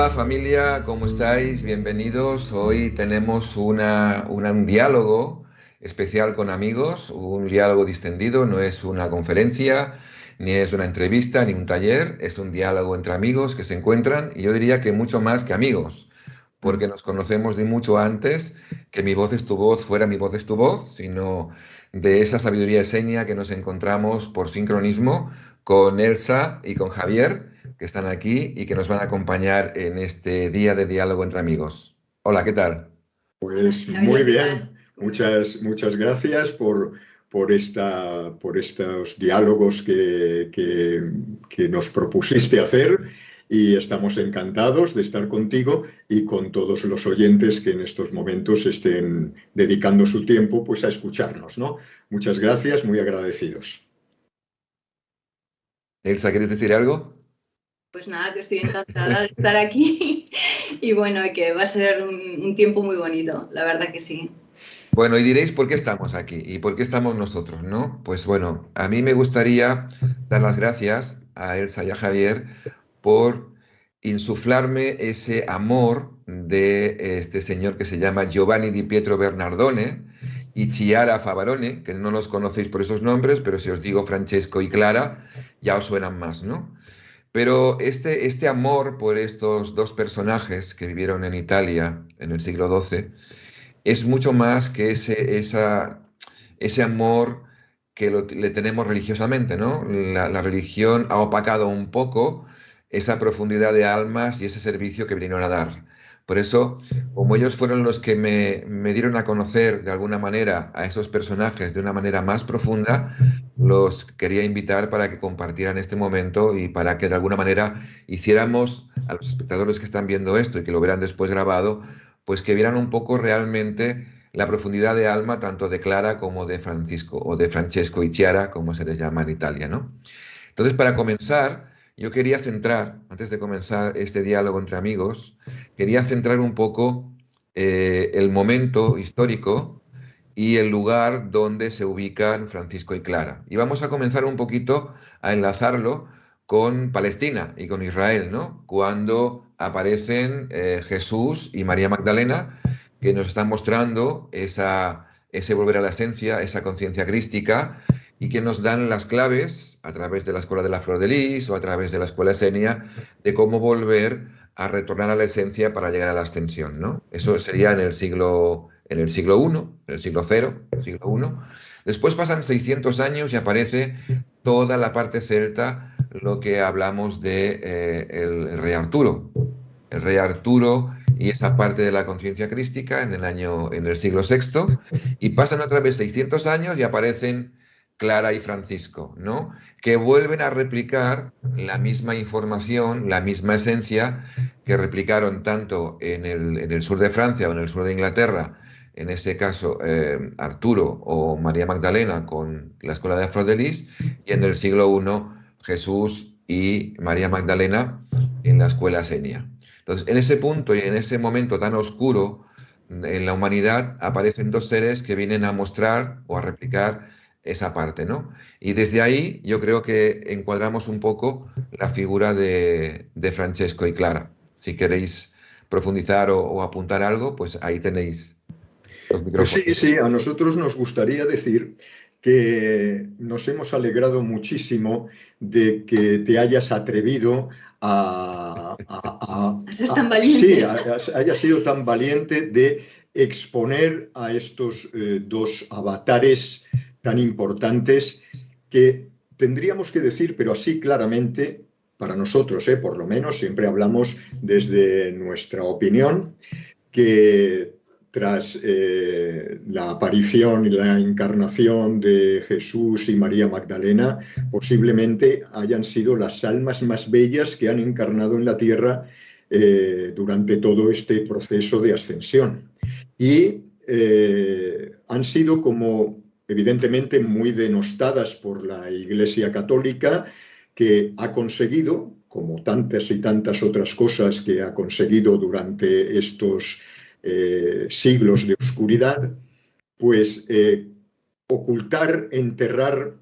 Hola familia, ¿cómo estáis? Bienvenidos. Hoy tenemos un diálogo especial con amigos, un diálogo distendido, no es una conferencia, ni es una entrevista, ni un taller, es un diálogo entre amigos que se encuentran y yo diría que mucho más que amigos, porque nos conocemos de mucho antes que mi voz es tu voz fuera mi voz es tu voz, sino de esa sabiduría esenia que nos encontramos por sincronismo con Elsa y con Javier, que están aquí y que nos van a acompañar en este día de diálogo entre amigos. Hola, ¿qué tal? Pues Buenas, muy Javier, ¿qué bien, tal? ¿Cómo estás? muchas gracias por estos diálogos que nos propusiste hacer y estamos encantados de estar contigo y con todos los oyentes que en estos momentos estén dedicando su tiempo pues a escucharnos, ¿no? Muchas gracias, muy agradecidos. Elsa, ¿quieres decir algo? Pues nada, que estoy encantada de estar aquí y bueno, que va a ser un tiempo muy bonito, la verdad que sí. Bueno, y diréis por qué estamos aquí y por qué estamos nosotros, ¿no? Pues bueno, a mí me gustaría dar las gracias a Elsa y a Javier por insuflarme ese amor de este señor que se llama Giovanni Di Pietro Bernardone y Chiara Favarone, que no los conocéis por esos nombres, pero si os digo Francesco y Clara, ya os suenan más, ¿no? Pero este amor por estos dos personajes que vivieron en Italia en el siglo XII es mucho más que ese amor que le tenemos religiosamente, ¿no? La religión ha opacado un poco esa profundidad de almas y ese servicio que vinieron a dar. Por eso, como ellos fueron los que me dieron a conocer de alguna manera a esos personajes de una manera más profunda, los quería invitar para que compartieran este momento y para que de alguna manera hiciéramos a los espectadores que están viendo esto y que lo verán después grabado, pues que vieran un poco realmente la profundidad de alma tanto de Clara como de Francisco, o de Francesco y Chiara, como se les llama en Italia, ¿no? Entonces, para comenzar, yo quería centrar, antes de comenzar este diálogo entre amigos, quería centrar un poco el momento histórico y el lugar donde se ubican Francisco y Clara. Y vamos a comenzar un poquito a enlazarlo con Palestina y con Israel, ¿no? Cuando aparecen Jesús y María Magdalena, que nos están mostrando ese volver a la esencia, esa conciencia crística, y que nos dan las claves a través de la Escuela de la Flor de Lis o a través de la Escuela Esenia de cómo volver a retornar a la esencia para llegar a la ascensión, ¿no? Eso sería en el siglo I, en el siglo cero, siglo I. Después pasan 600 años y aparece toda la parte celta, lo que hablamos de el rey Arturo. El rey Arturo y esa parte de la conciencia crística en el siglo sexto, y pasan otra vez 600 años y aparecen Clara y Francisco, ¿no? Que vuelven a replicar la misma información, la misma esencia que replicaron tanto en el sur de Francia o en el sur de Inglaterra, en ese caso Arturo o María Magdalena con la escuela de Flor de Lis, y en el siglo I Jesús y María Magdalena en la escuela Senia. Entonces, en ese punto y en ese momento tan oscuro en la humanidad aparecen dos seres que vienen a mostrar o a replicar esa parte, ¿no? Y desde ahí yo creo que encuadramos un poco la figura de Francesco y Clara. Si queréis profundizar o apuntar algo, pues ahí tenéis los Pues sí, micrófonos. sí, a nosotros nos gustaría decir que nos hemos alegrado muchísimo de que te hayas atrevido A ser tan sí, valiente. hayas sido tan valiente de exponer a estos dos avatares tan importantes que tendríamos que decir, pero así claramente, para nosotros, por lo menos, siempre hablamos desde nuestra opinión, que tras la aparición y la encarnación de Jesús y María Magdalena, posiblemente hayan sido las almas más bellas que han encarnado en la tierra durante todo este proceso de ascensión. Y han sido como evidentemente muy denostadas por la Iglesia Católica, que ha conseguido, como tantas y tantas otras cosas que ha conseguido durante estos siglos de oscuridad, pues ocultar, enterrar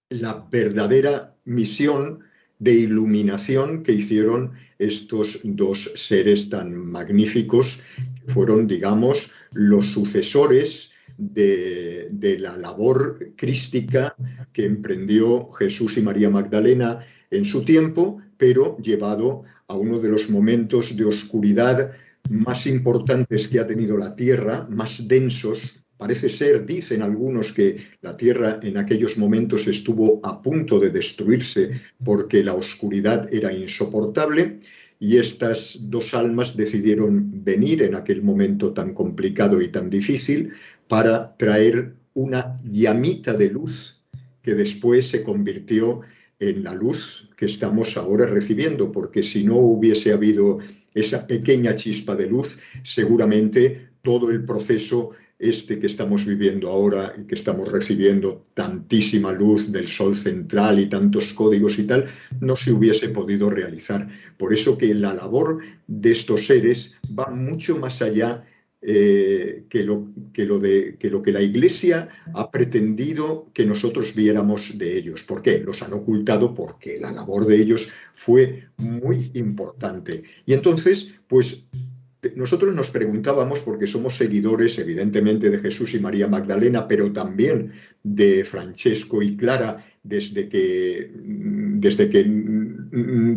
la verdadera misión de iluminación que hicieron estos dos seres tan magníficos que fueron, digamos, los sucesores de la labor crística que emprendió Jesús y María Magdalena en su tiempo, pero llevado a uno de los momentos de oscuridad más importantes que ha tenido la Tierra, más densos. Parece ser, dicen algunos, que la Tierra en aquellos momentos estuvo a punto de destruirse porque la oscuridad era insoportable, y estas dos almas decidieron venir en aquel momento tan complicado y tan difícil para traer una llamita de luz que después se convirtió en la luz que estamos ahora recibiendo, porque si no hubiese habido esa pequeña chispa de luz, seguramente todo el proceso que estamos viviendo ahora y que estamos recibiendo tantísima luz del sol central y tantos códigos y tal, no se hubiese podido realizar. Por eso que la labor de estos seres va mucho más allá que lo que la Iglesia ha pretendido que nosotros viéramos de ellos. ¿Por qué? Los han ocultado porque la labor de ellos fue muy importante. Y entonces, pues nosotros nos preguntábamos, porque somos seguidores evidentemente de Jesús y María Magdalena, pero también de Francesco y Clara, desde que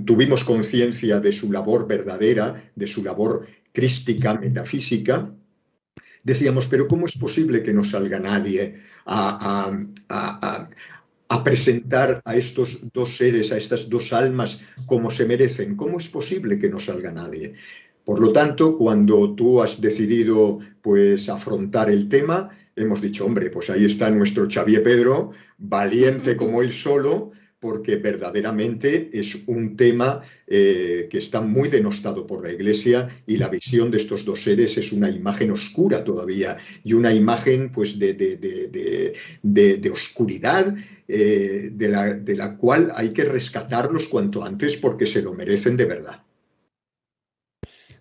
tuvimos conciencia de su labor verdadera, de su labor crística, metafísica, decíamos, pero ¿cómo es posible que no salga nadie a presentar a estos dos seres, a estas dos almas como se merecen? ¿Cómo es posible que no salga nadie? Por lo tanto, cuando tú has decidido pues afrontar el tema, hemos dicho, hombre, pues ahí está nuestro Xavier Pedro, valiente como él solo, porque verdaderamente es un tema que está muy denostado por la Iglesia, y la visión de estos dos seres es una imagen oscura todavía, y una imagen pues de oscuridad, de la cual hay que rescatarlos cuanto antes porque se lo merecen de verdad.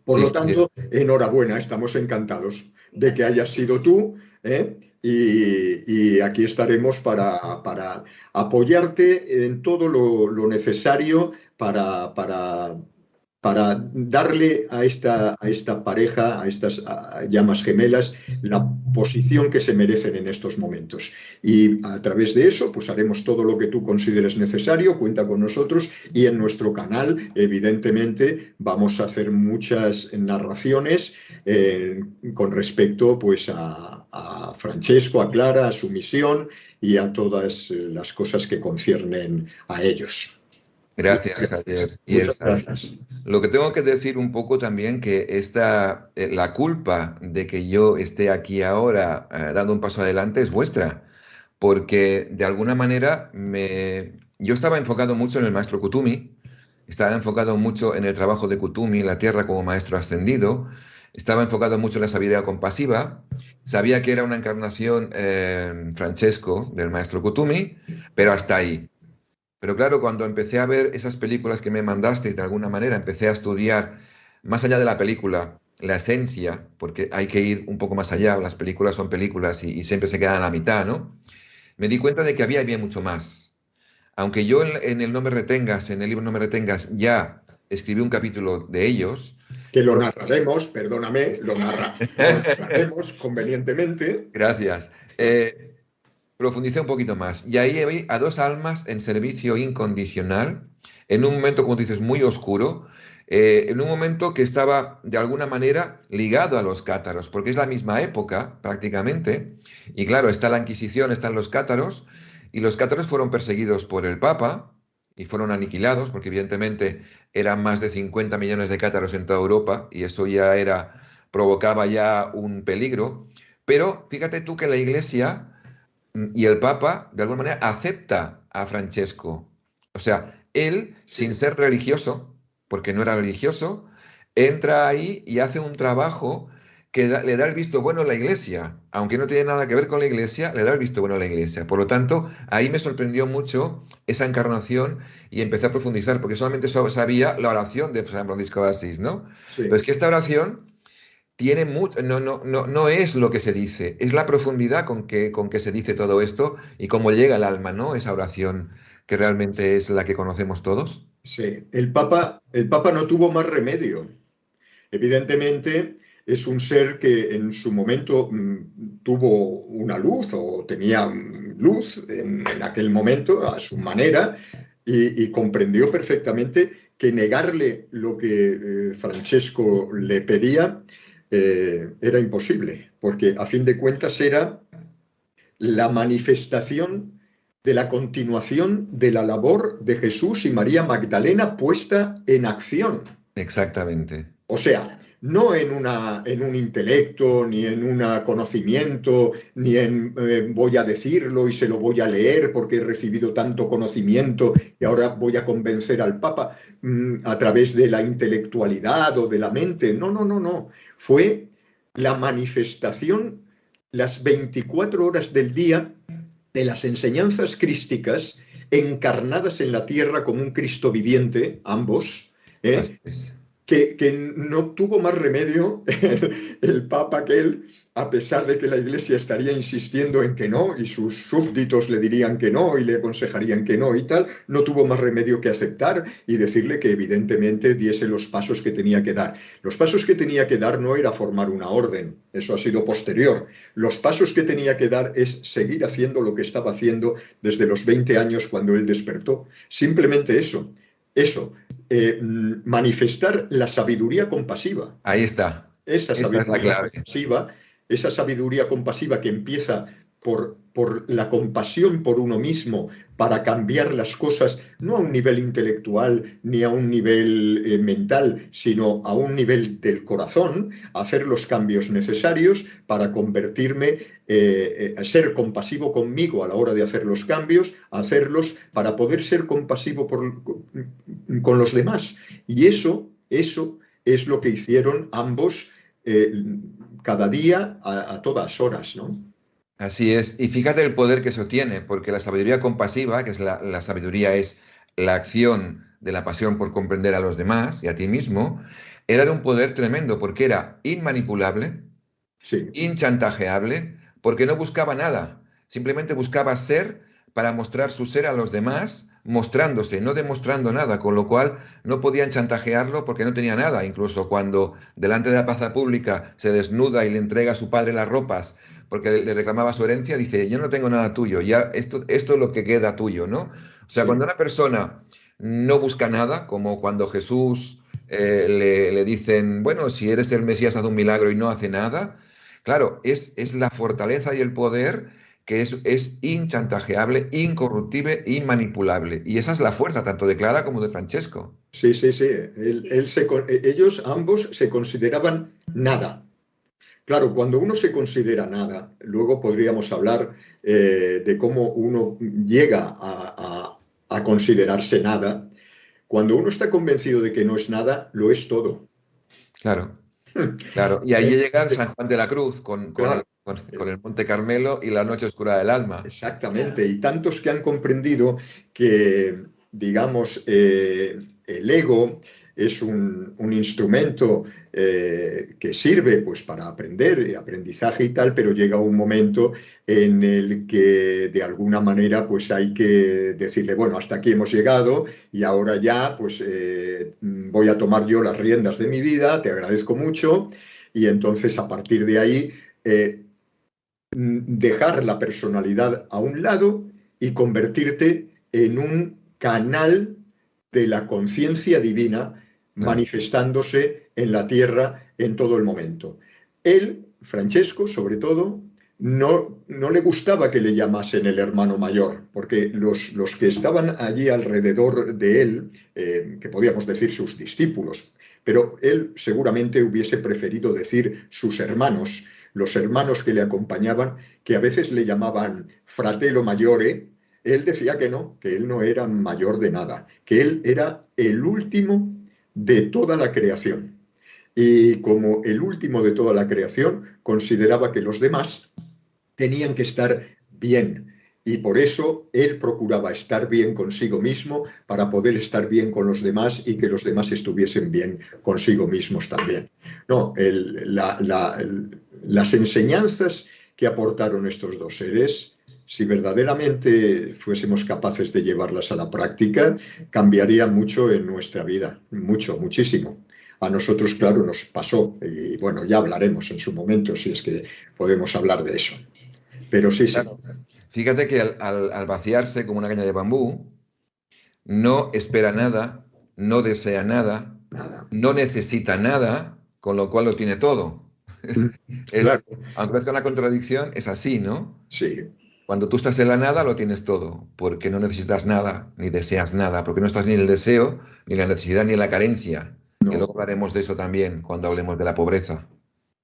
Por lo tanto, enhorabuena, estamos encantados de que hayas sido tú, y aquí estaremos para apoyarte en todo lo necesario para darle a esta pareja, a estas llamas gemelas, la posición que se merecen en estos momentos. Y a través de eso, pues haremos todo lo que tú consideres necesario, cuenta con nosotros, y en nuestro canal, evidentemente, vamos a hacer muchas narraciones con respecto pues a Francesco, a Clara, a su misión y a todas las cosas que conciernen a ellos. Gracias, Javier. Y Muchas gracias. Lo que tengo que decir un poco también que la culpa de que yo esté aquí ahora dando un paso adelante es vuestra, porque de alguna manera yo estaba enfocado mucho en el maestro Kutumi, estaba enfocado mucho en el trabajo de Kutumi en la Tierra como maestro ascendido, estaba enfocado mucho en la sabiduría compasiva, sabía que era una encarnación Francesco del maestro Kutumi, pero hasta ahí. Pero claro, cuando empecé a ver esas películas que me mandasteis, de alguna manera, empecé a estudiar más allá de la película, la esencia, porque hay que ir un poco más allá, las películas son películas y siempre se quedan a la mitad, ¿no? Me di cuenta de que había mucho más. Aunque yo en el No me retengas, en el libro No me retengas, ya escribí un capítulo de ellos. Que lo narraremos, perdóname, lo narraremos convenientemente. Gracias. Profundicé un poquito más. Y ahí vi a dos almas en servicio incondicional, en un momento, como tú dices, muy oscuro, en un momento que estaba de alguna manera ligado a los cátaros, porque es la misma época prácticamente. Y claro, está la Inquisición, están los cátaros, y los cátaros fueron perseguidos por el Papa y fueron aniquilados, porque evidentemente eran más de 50 millones de cátaros en toda Europa, y eso ya provocaba ya un peligro. Pero fíjate tú que la Iglesia y el Papa, de alguna manera, acepta a Francesco. O sea, él, sin ser religioso, porque no era religioso, entra ahí y hace un trabajo que le da el visto bueno a la Iglesia. Aunque no tiene nada que ver con la Iglesia, le da el visto bueno a la Iglesia. Por lo tanto, ahí me sorprendió mucho esa encarnación y empecé a profundizar, porque solamente sabía la oración de San Francisco de Asís, ¿no? Sí. Pero es que esta oración tiene no es lo que se dice, es la profundidad con que se dice todo esto y cómo llega al alma, ¿no? Esa oración que realmente es la que conocemos todos. Sí, el Papa no tuvo más remedio. Evidentemente, es un ser que en su momento tuvo una luz o tenía luz en aquel momento a su manera y comprendió perfectamente que negarle lo que Francesco le pedía era imposible, porque a fin de cuentas era la manifestación de la continuación de la labor de Jesús y María Magdalena puesta en acción. Exactamente. O sea, no en un intelecto, ni en un conocimiento, ni en voy a decirlo y se lo voy a leer porque he recibido tanto conocimiento y ahora voy a convencer al Papa a través de la intelectualidad o de la mente. No, no, no, no. Fue la manifestación las 24 horas del día de las enseñanzas crísticas encarnadas en la tierra como un Cristo viviente, ambos, Así ¿eh? es. Que no tuvo más remedio el Papa que él, a pesar de que la Iglesia estaría insistiendo en que no, y sus súbditos le dirían que no, y le aconsejarían que no y tal, no tuvo más remedio que aceptar y decirle que evidentemente diese los pasos que tenía que dar. Los pasos que tenía que dar no era formar una orden, eso ha sido posterior. Los pasos que tenía que dar es seguir haciendo lo que estaba haciendo desde los 20 años cuando él despertó. Simplemente eso. Eso, manifestar la sabiduría compasiva. Ahí está. Esa Esa es la sabiduría clave. compasiva, esa sabiduría compasiva que empieza por la compasión por uno mismo para cambiar las cosas, no a un nivel intelectual ni a un nivel mental, sino a un nivel del corazón, hacer los cambios necesarios para convertirme, a ser compasivo conmigo a la hora de hacer los cambios, hacerlos para poder ser compasivo con los demás. Y eso es lo que hicieron ambos eh, cada día a todas horas, ¿no? Así es. Y fíjate el poder que eso tiene, porque la sabiduría compasiva, que es la sabiduría, es la acción de la pasión por comprender a los demás y a ti mismo, era de un poder tremendo, porque era inmanipulable, Sí, inchantajeable, porque no buscaba nada, simplemente buscaba ser para mostrar su ser a los demás, mostrándose, no demostrando nada, con lo cual no podían chantajearlo porque no tenía nada. Incluso cuando delante de la plaza pública se desnuda y le entrega a su padre las ropas porque le reclamaba su herencia, dice, yo no tengo nada tuyo, ya esto es lo que queda tuyo, ¿no? O sea, sí, cuando una persona no busca nada, como cuando Jesús le dicen, bueno, si eres el Mesías, haz un milagro y no hace nada. Claro, es la fortaleza y el poder que es inchantajeable, incorruptible, inmanipulable. Y esa es la fuerza tanto de Clara como de Francesco. sí, sí, sí. Sí. Ellos ambos se consideraban nada. Claro, cuando uno se considera nada, luego podríamos hablar de cómo uno llega a considerarse nada. Cuando uno está convencido de que no es nada, lo es todo. Claro, claro. Y ahí llega San Juan de la Cruz Claro, con el Monte Carmelo y la noche oscura del alma. exactamente. Y tantos que han comprendido que, digamos, el ego es un instrumento que sirve pues, para aprender, aprendizaje y tal, pero llega un momento en el que de alguna manera pues, hay que decirle, bueno, hasta aquí hemos llegado y ahora ya pues, voy a tomar yo las riendas de mi vida, te agradezco mucho, y entonces a partir de ahí dejar la personalidad a un lado y convertirte en un canal de la conciencia divina Claro, manifestándose en la tierra en todo el momento. Él, Francesco, sobre todo, no le gustaba que le llamasen el hermano mayor, porque los que estaban allí alrededor de él, que podíamos decir sus discípulos, pero él seguramente hubiese preferido decir sus hermanos, los hermanos que le acompañaban, que a veces le llamaban fratello maggiore, él decía que él no era mayor de nada, que él era el último de toda la creación. Y como el último de toda la creación, consideraba que los demás tenían que estar bien. Y por eso él procuraba estar bien consigo mismo para poder estar bien con los demás y que los demás estuviesen bien consigo mismos también. No, las enseñanzas que aportaron estos dos seres si verdaderamente fuésemos capaces de llevarlas a la práctica, cambiaría mucho en nuestra vida, mucho, muchísimo. A nosotros, claro, nos pasó, y bueno, ya hablaremos en su momento, si es que podemos hablar de eso. Pero sí, sí. Claro. Fíjate que al vaciarse como una caña de bambú, no espera nada, no desea nada, Nada. no necesita nada, con lo cual lo tiene todo. Claro, Aunque parezca una contradicción, es así, ¿no? sí. Cuando tú estás en la nada, lo tienes todo, porque no necesitas nada, ni deseas nada, porque no estás ni en el deseo, ni en la necesidad, ni en la carencia. Que No. luego hablaremos de eso también cuando hablemos de la pobreza.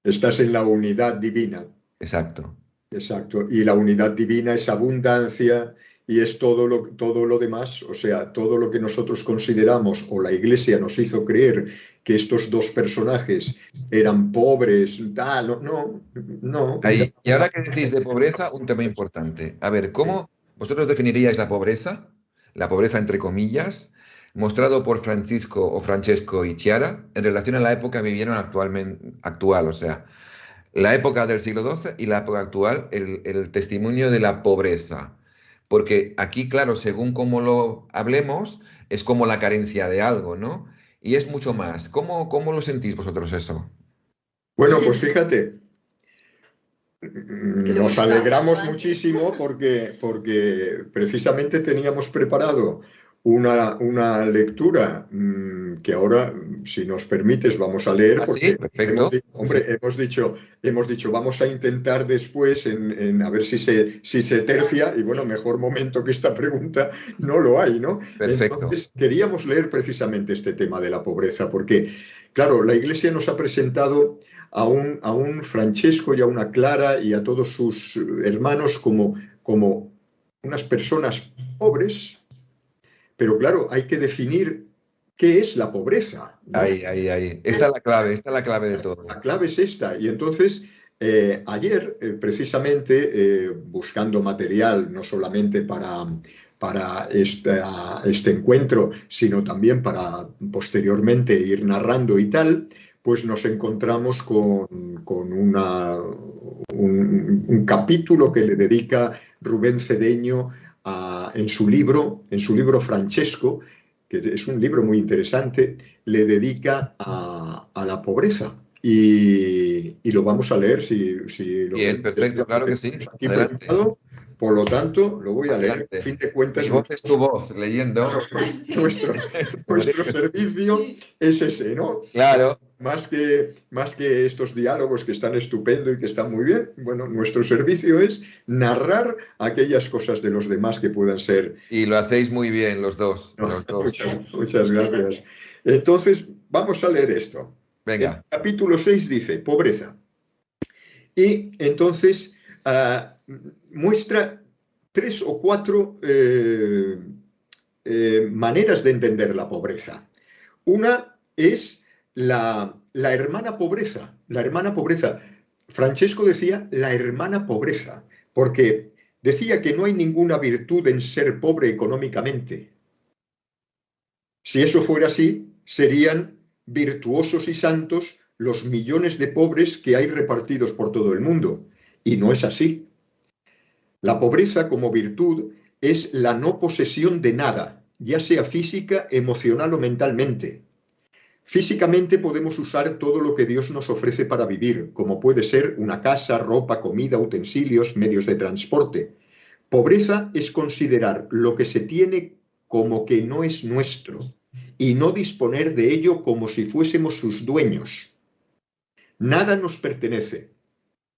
Estás en la unidad divina. Exacto. Exacto. Y la unidad divina es abundancia y es todo lo demás, o sea, todo lo que nosotros consideramos o la Iglesia nos hizo creer que estos dos personajes eran pobres, tal, no. Ahí. Y ahora que decís de pobreza, un tema importante. A ver, ¿cómo vosotros definiríais la pobreza? La pobreza entre comillas, mostrado por Francisco o Francesco y Chiara en relación a la época que vivieron actual, o sea, la época del siglo XII y la época actual, el testimonio de la pobreza. Porque aquí, claro, según cómo lo hablemos, es como la carencia de algo, ¿no? Y es mucho más. ¿Cómo lo sentís vosotros eso? Bueno, pues fíjate, Que lo nos hemos alegramos hablado muchísimo porque precisamente teníamos preparado una lectura que ahora, si nos permites, vamos a leer Ah, sí, porque perfecto. hemos dicho, vamos a intentar después a ver si se tercia y bueno, mejor momento que esta pregunta no lo hay, ¿no? Perfecto. Entonces, queríamos leer precisamente este tema de la pobreza porque, claro, la Iglesia nos ha presentado a un Francesco y a una Clara y a todos sus hermanos como unas personas pobres, pero claro, hay que definir qué es la pobreza, ¿no? Ahí. Esta es la clave de todo. La clave es esta. Y entonces, ayer, precisamente, buscando material, no solamente para este encuentro, sino también para posteriormente ir narrando y tal, pues nos encontramos con un capítulo que le dedica Rubén Cedeño en su libro Francesco, que es un libro muy interesante, le dedica a la pobreza. Y lo vamos a leer si lo Bien, perfecto, claro que sí. aquí Adelante. preparado. Por lo tanto, lo voy a leer. Adelante. A fin de cuentas, Mi voz es tu voz, leyendo. nuestro servicio es ese, ¿no? Claro. Más que estos diálogos que están estupendo y que están muy bien, bueno, nuestro servicio es narrar aquellas cosas de los demás que puedan ser. Y lo hacéis muy bien los dos. Muchas gracias. Entonces, vamos a leer esto. Venga. El capítulo 6 dice, pobreza. Y entonces muestra 3 o 4 maneras de entender la pobreza. Una es la hermana pobreza. La hermana pobreza. Francesco decía la hermana pobreza, porque decía que no hay ninguna virtud en ser pobre económicamente. Si eso fuera así, serían virtuosos y santos los millones de pobres que hay repartidos por todo el mundo. Y no es así. La pobreza como virtud es la no posesión de nada, ya sea física, emocional o mentalmente. Físicamente podemos usar todo lo que Dios nos ofrece para vivir, como puede ser una casa, ropa, comida, utensilios, medios de transporte. Pobreza es considerar lo que se tiene como que no es nuestro y no disponer de ello como si fuésemos sus dueños. Nada nos pertenece.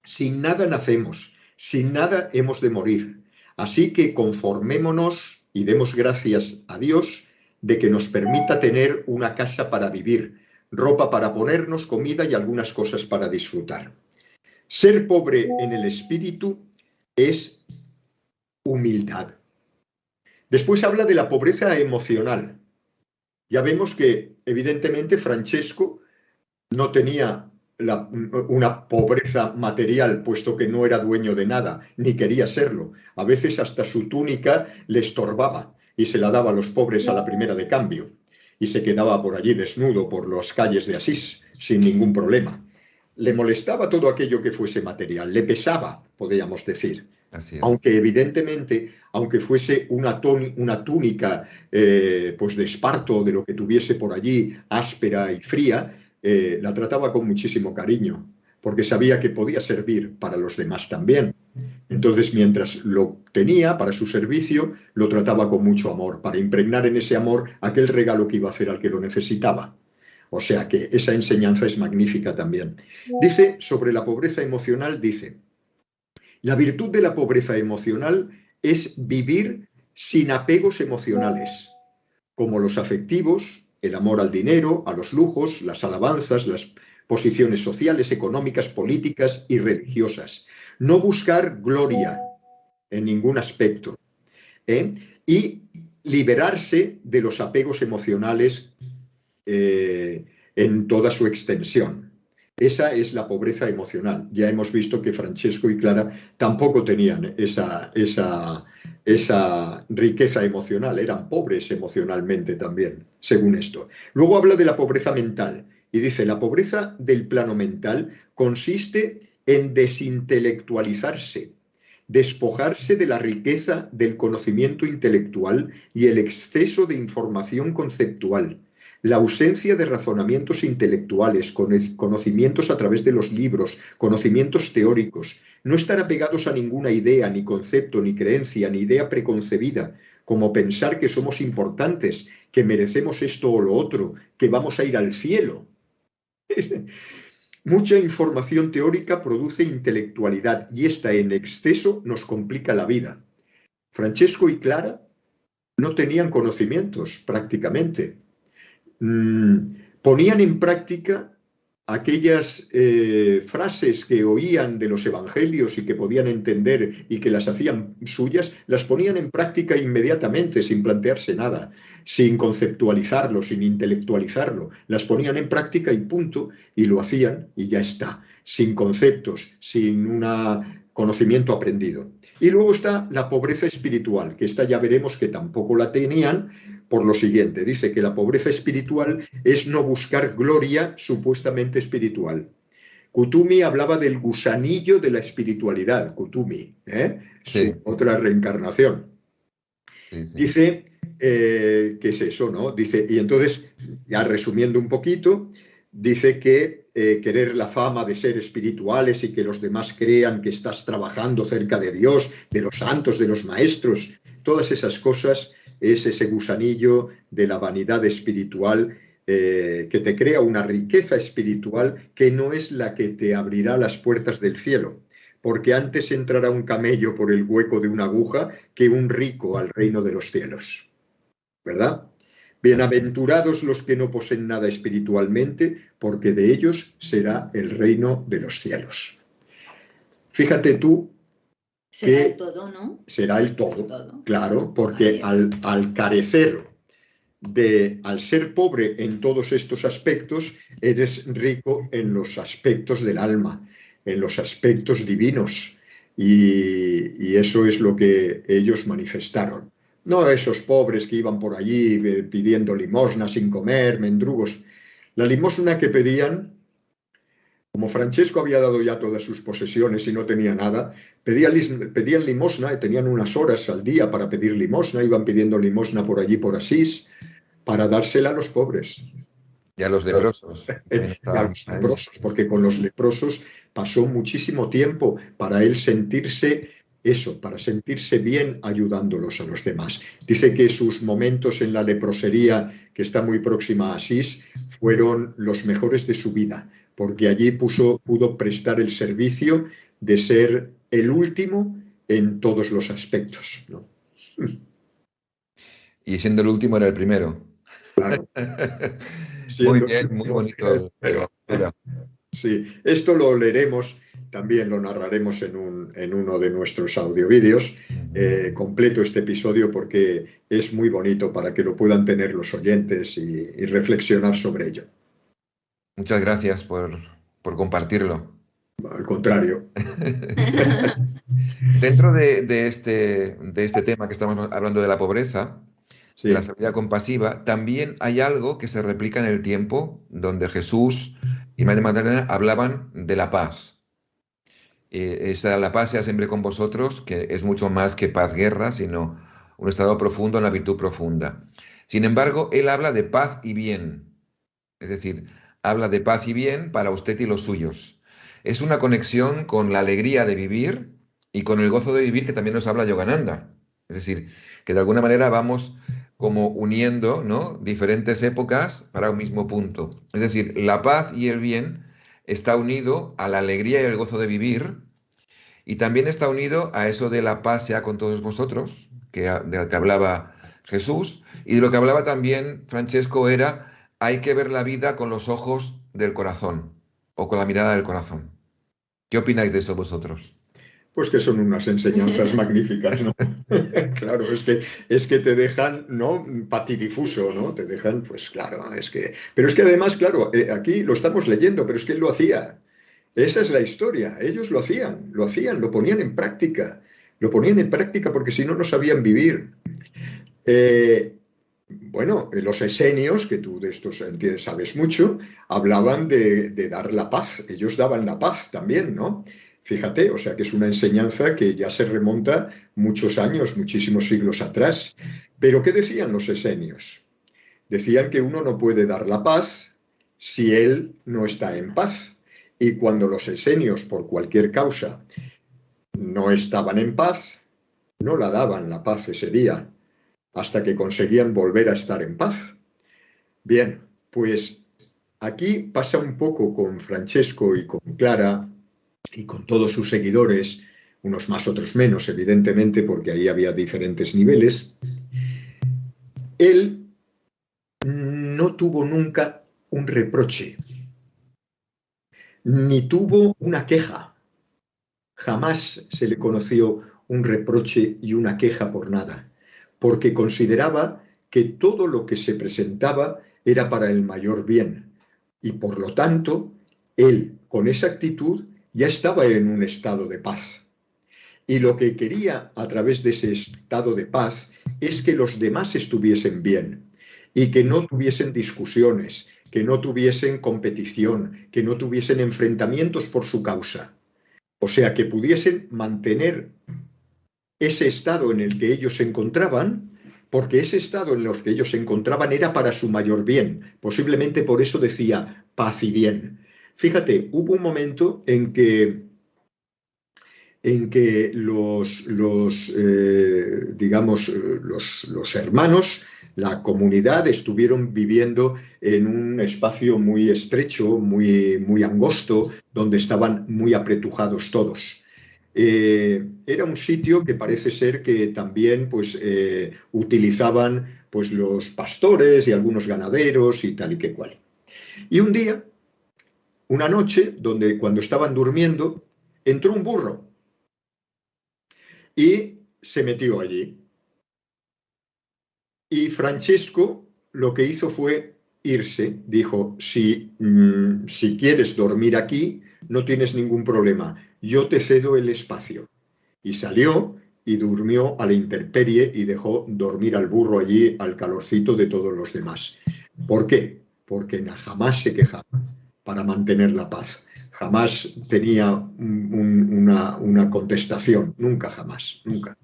Sin nada nacemos. Sin nada hemos de morir. Así que conformémonos y demos gracias a Dios de que nos permita tener una casa para vivir, ropa para ponernos, comida y algunas cosas para disfrutar. Ser pobre en el espíritu es humildad. Después habla de la pobreza emocional. Ya vemos que, evidentemente, Francesco no tenía una pobreza material, puesto que no era dueño de nada, ni quería serlo. A veces hasta su túnica le estorbaba y se la daba a los pobres a la primera de cambio. Y se quedaba por allí desnudo por las calles de Asís, sin ningún problema. Le molestaba todo aquello que fuese material, le pesaba, podríamos decir. Así es. Aunque evidentemente, aunque fuese una túnica pues de esparto, de lo que tuviese por allí, áspera y fría, la trataba con muchísimo cariño, porque sabía que podía servir para los demás también. Entonces, mientras lo tenía para su servicio, lo trataba con mucho amor, para impregnar en ese amor aquel regalo que iba a hacer al que lo necesitaba. O sea que esa enseñanza es magnífica también. Dice, sobre la pobreza emocional, dice, la virtud de la pobreza emocional es vivir sin apegos emocionales, como los afectivos, el amor al dinero, a los lujos, las alabanzas, las posiciones sociales, económicas, políticas y religiosas. No buscar gloria en ningún aspecto, ¿eh? Y liberarse de los apegos emocionales en toda su extensión. Esa es la pobreza emocional. Ya hemos visto que Francesco y Clara tampoco tenían esa riqueza emocional, eran pobres emocionalmente también, según esto. Luego habla de la pobreza mental y dice, la pobreza del plano mental consiste en desintelectualizarse, despojarse de la riqueza del conocimiento intelectual y el exceso de información conceptual, la ausencia de razonamientos intelectuales, conocimientos a través de los libros, conocimientos teóricos, no estar apegados a ninguna idea, ni concepto, ni creencia, ni idea preconcebida, como pensar que somos importantes, que merecemos esto o lo otro, que vamos a ir al cielo. Mucha información teórica produce intelectualidad y esta en exceso nos complica la vida. Francesco y Clara no tenían conocimientos prácticamente. Ponían en práctica aquellas frases que oían de los evangelios y que podían entender y que las hacían suyas, las ponían en práctica inmediatamente, sin plantearse nada, sin conceptualizarlo, sin intelectualizarlo. Las ponían en práctica y punto, y lo hacían y ya está, sin conceptos, sin un conocimiento aprendido. Y luego está la pobreza espiritual, que esta ya veremos que tampoco la tenían, por lo siguiente, dice que la pobreza espiritual es no buscar gloria supuestamente espiritual. Kutumi hablaba del gusanillo de la espiritualidad, Kutumi, Sí. su otra reencarnación. Sí, sí. Dice, ¿qué es eso, no? Dice, y entonces, ya resumiendo un poquito, dice que querer la fama de ser espirituales y que los demás crean que estás trabajando cerca de Dios, de los santos, de los maestros, todas esas cosas es ese gusanillo de la vanidad espiritual que te crea una riqueza espiritual que no es la que te abrirá las puertas del cielo, porque antes entrará un camello por el hueco de una aguja que un rico al reino de los cielos, ¿verdad? Bienaventurados los que no poseen nada espiritualmente, porque de ellos será el reino de los cielos. Fíjate tú, será el todo, ¿no? Será el todo, claro, porque al carecer al ser pobre en todos estos aspectos, eres rico en los aspectos del alma, en los aspectos divinos, y eso es lo que ellos manifestaron. No esos pobres que iban por allí pidiendo limosna sin comer, mendrugos. La limosna que pedían, como Francesco había dado ya todas sus posesiones y no tenía nada, pedían limosna y tenían unas horas al día para pedir limosna, iban pidiendo limosna por allí, por Asís, para dársela a los pobres. Y a los leprosos. A los leprosos, porque con los leprosos pasó muchísimo tiempo para él sentirse eso, para sentirse bien ayudándolos a los demás. Dice que sus momentos en la leprosería, que está muy próxima a Asís, fueron los mejores de su vida, porque allí pudo prestar el servicio de ser el último en todos los aspectos, ¿no? Y siendo el último era el primero. Claro. Muy bien, muy bonito. Sí, esto lo leeremos, también lo narraremos en uno de nuestros audiovídeos, completo este episodio, porque es muy bonito para que lo puedan tener los oyentes y reflexionar sobre ello. Muchas gracias por compartirlo. Al contrario. Dentro de este tema que estamos hablando de la pobreza, Sí. de la sabiduría compasiva, también hay algo que se replica en el tiempo donde Jesús y María Magdalena hablaban de la paz. La paz sea siempre con vosotros, que es mucho más que paz-guerra, sino un estado profundo en la virtud profunda. Sin embargo, él habla de paz y bien, es decir, habla de paz y bien para usted y los suyos. Es una conexión con la alegría de vivir y con el gozo de vivir que también nos habla Yogananda. Es decir, que de alguna manera vamos como uniendo, ¿no?, diferentes épocas para un mismo punto. Es decir, la paz y el bien está unido a la alegría y el gozo de vivir, y también está unido a eso de la paz sea con todos vosotros, de lo que hablaba Jesús, y de lo que hablaba también Francesco era, hay que ver la vida con los ojos del corazón, o con la mirada del corazón. ¿Qué opináis de eso vosotros? Pues que son unas enseñanzas magníficas, ¿no? Claro, es que te dejan, ¿no? Patidifuso, ¿no? Te dejan, pues claro, pero es que además, claro, aquí lo estamos leyendo, pero es que él lo hacía. Esa es la historia. Ellos lo ponían en práctica porque si no, no sabían vivir. Bueno, los esenios, que tú de estos sabes mucho, hablaban de dar la paz. Ellos daban la paz también, ¿no? Fíjate, o sea que es una enseñanza que ya se remonta muchos años, muchísimos siglos atrás. Pero ¿qué decían los esenios? Decían que uno no puede dar la paz si él no está en paz. Y cuando los esenios, por cualquier causa, no estaban en paz, no la daban la paz ese día, hasta que conseguían volver a estar en paz. Bien, pues aquí pasa un poco con Francesco y con Clara y con todos sus seguidores, unos más, otros menos, evidentemente, porque ahí había diferentes niveles. Él no tuvo nunca un reproche, ni tuvo una queja. Jamás se le conoció un reproche y una queja por nada, porque consideraba que todo lo que se presentaba era para el mayor bien. Y por lo tanto, él, con esa actitud, ya estaba en un estado de paz. Y lo que quería a través de ese estado de paz es que los demás estuviesen bien y que no tuviesen discusiones, que no tuviesen competición, que no tuviesen enfrentamientos por su causa. O sea, que pudiesen mantener ese estado en el que ellos se encontraban, porque ese estado en el que ellos se encontraban era para su mayor bien. Posiblemente por eso decía paz y bien. Fíjate, hubo un momento en que los hermanos, la comunidad, estuvieron viviendo en un espacio muy estrecho, muy angosto, donde estaban muy apretujados todos. Era un sitio que parece ser que también pues, utilizaban pues, los pastores y algunos ganaderos y tal y que cual. Y un día, una noche, donde cuando estaban durmiendo, entró un burro y se metió allí. Y Francesco lo que hizo fue irse. Dijo, si quieres dormir aquí, no tienes ningún problema. Yo te cedo el espacio. Y salió y durmió a la intemperie y dejó dormir al burro allí al calorcito de todos los demás. ¿Por qué? Porque jamás se quejaba para mantener la paz. Jamás tenía una contestación. Nunca, jamás, nunca.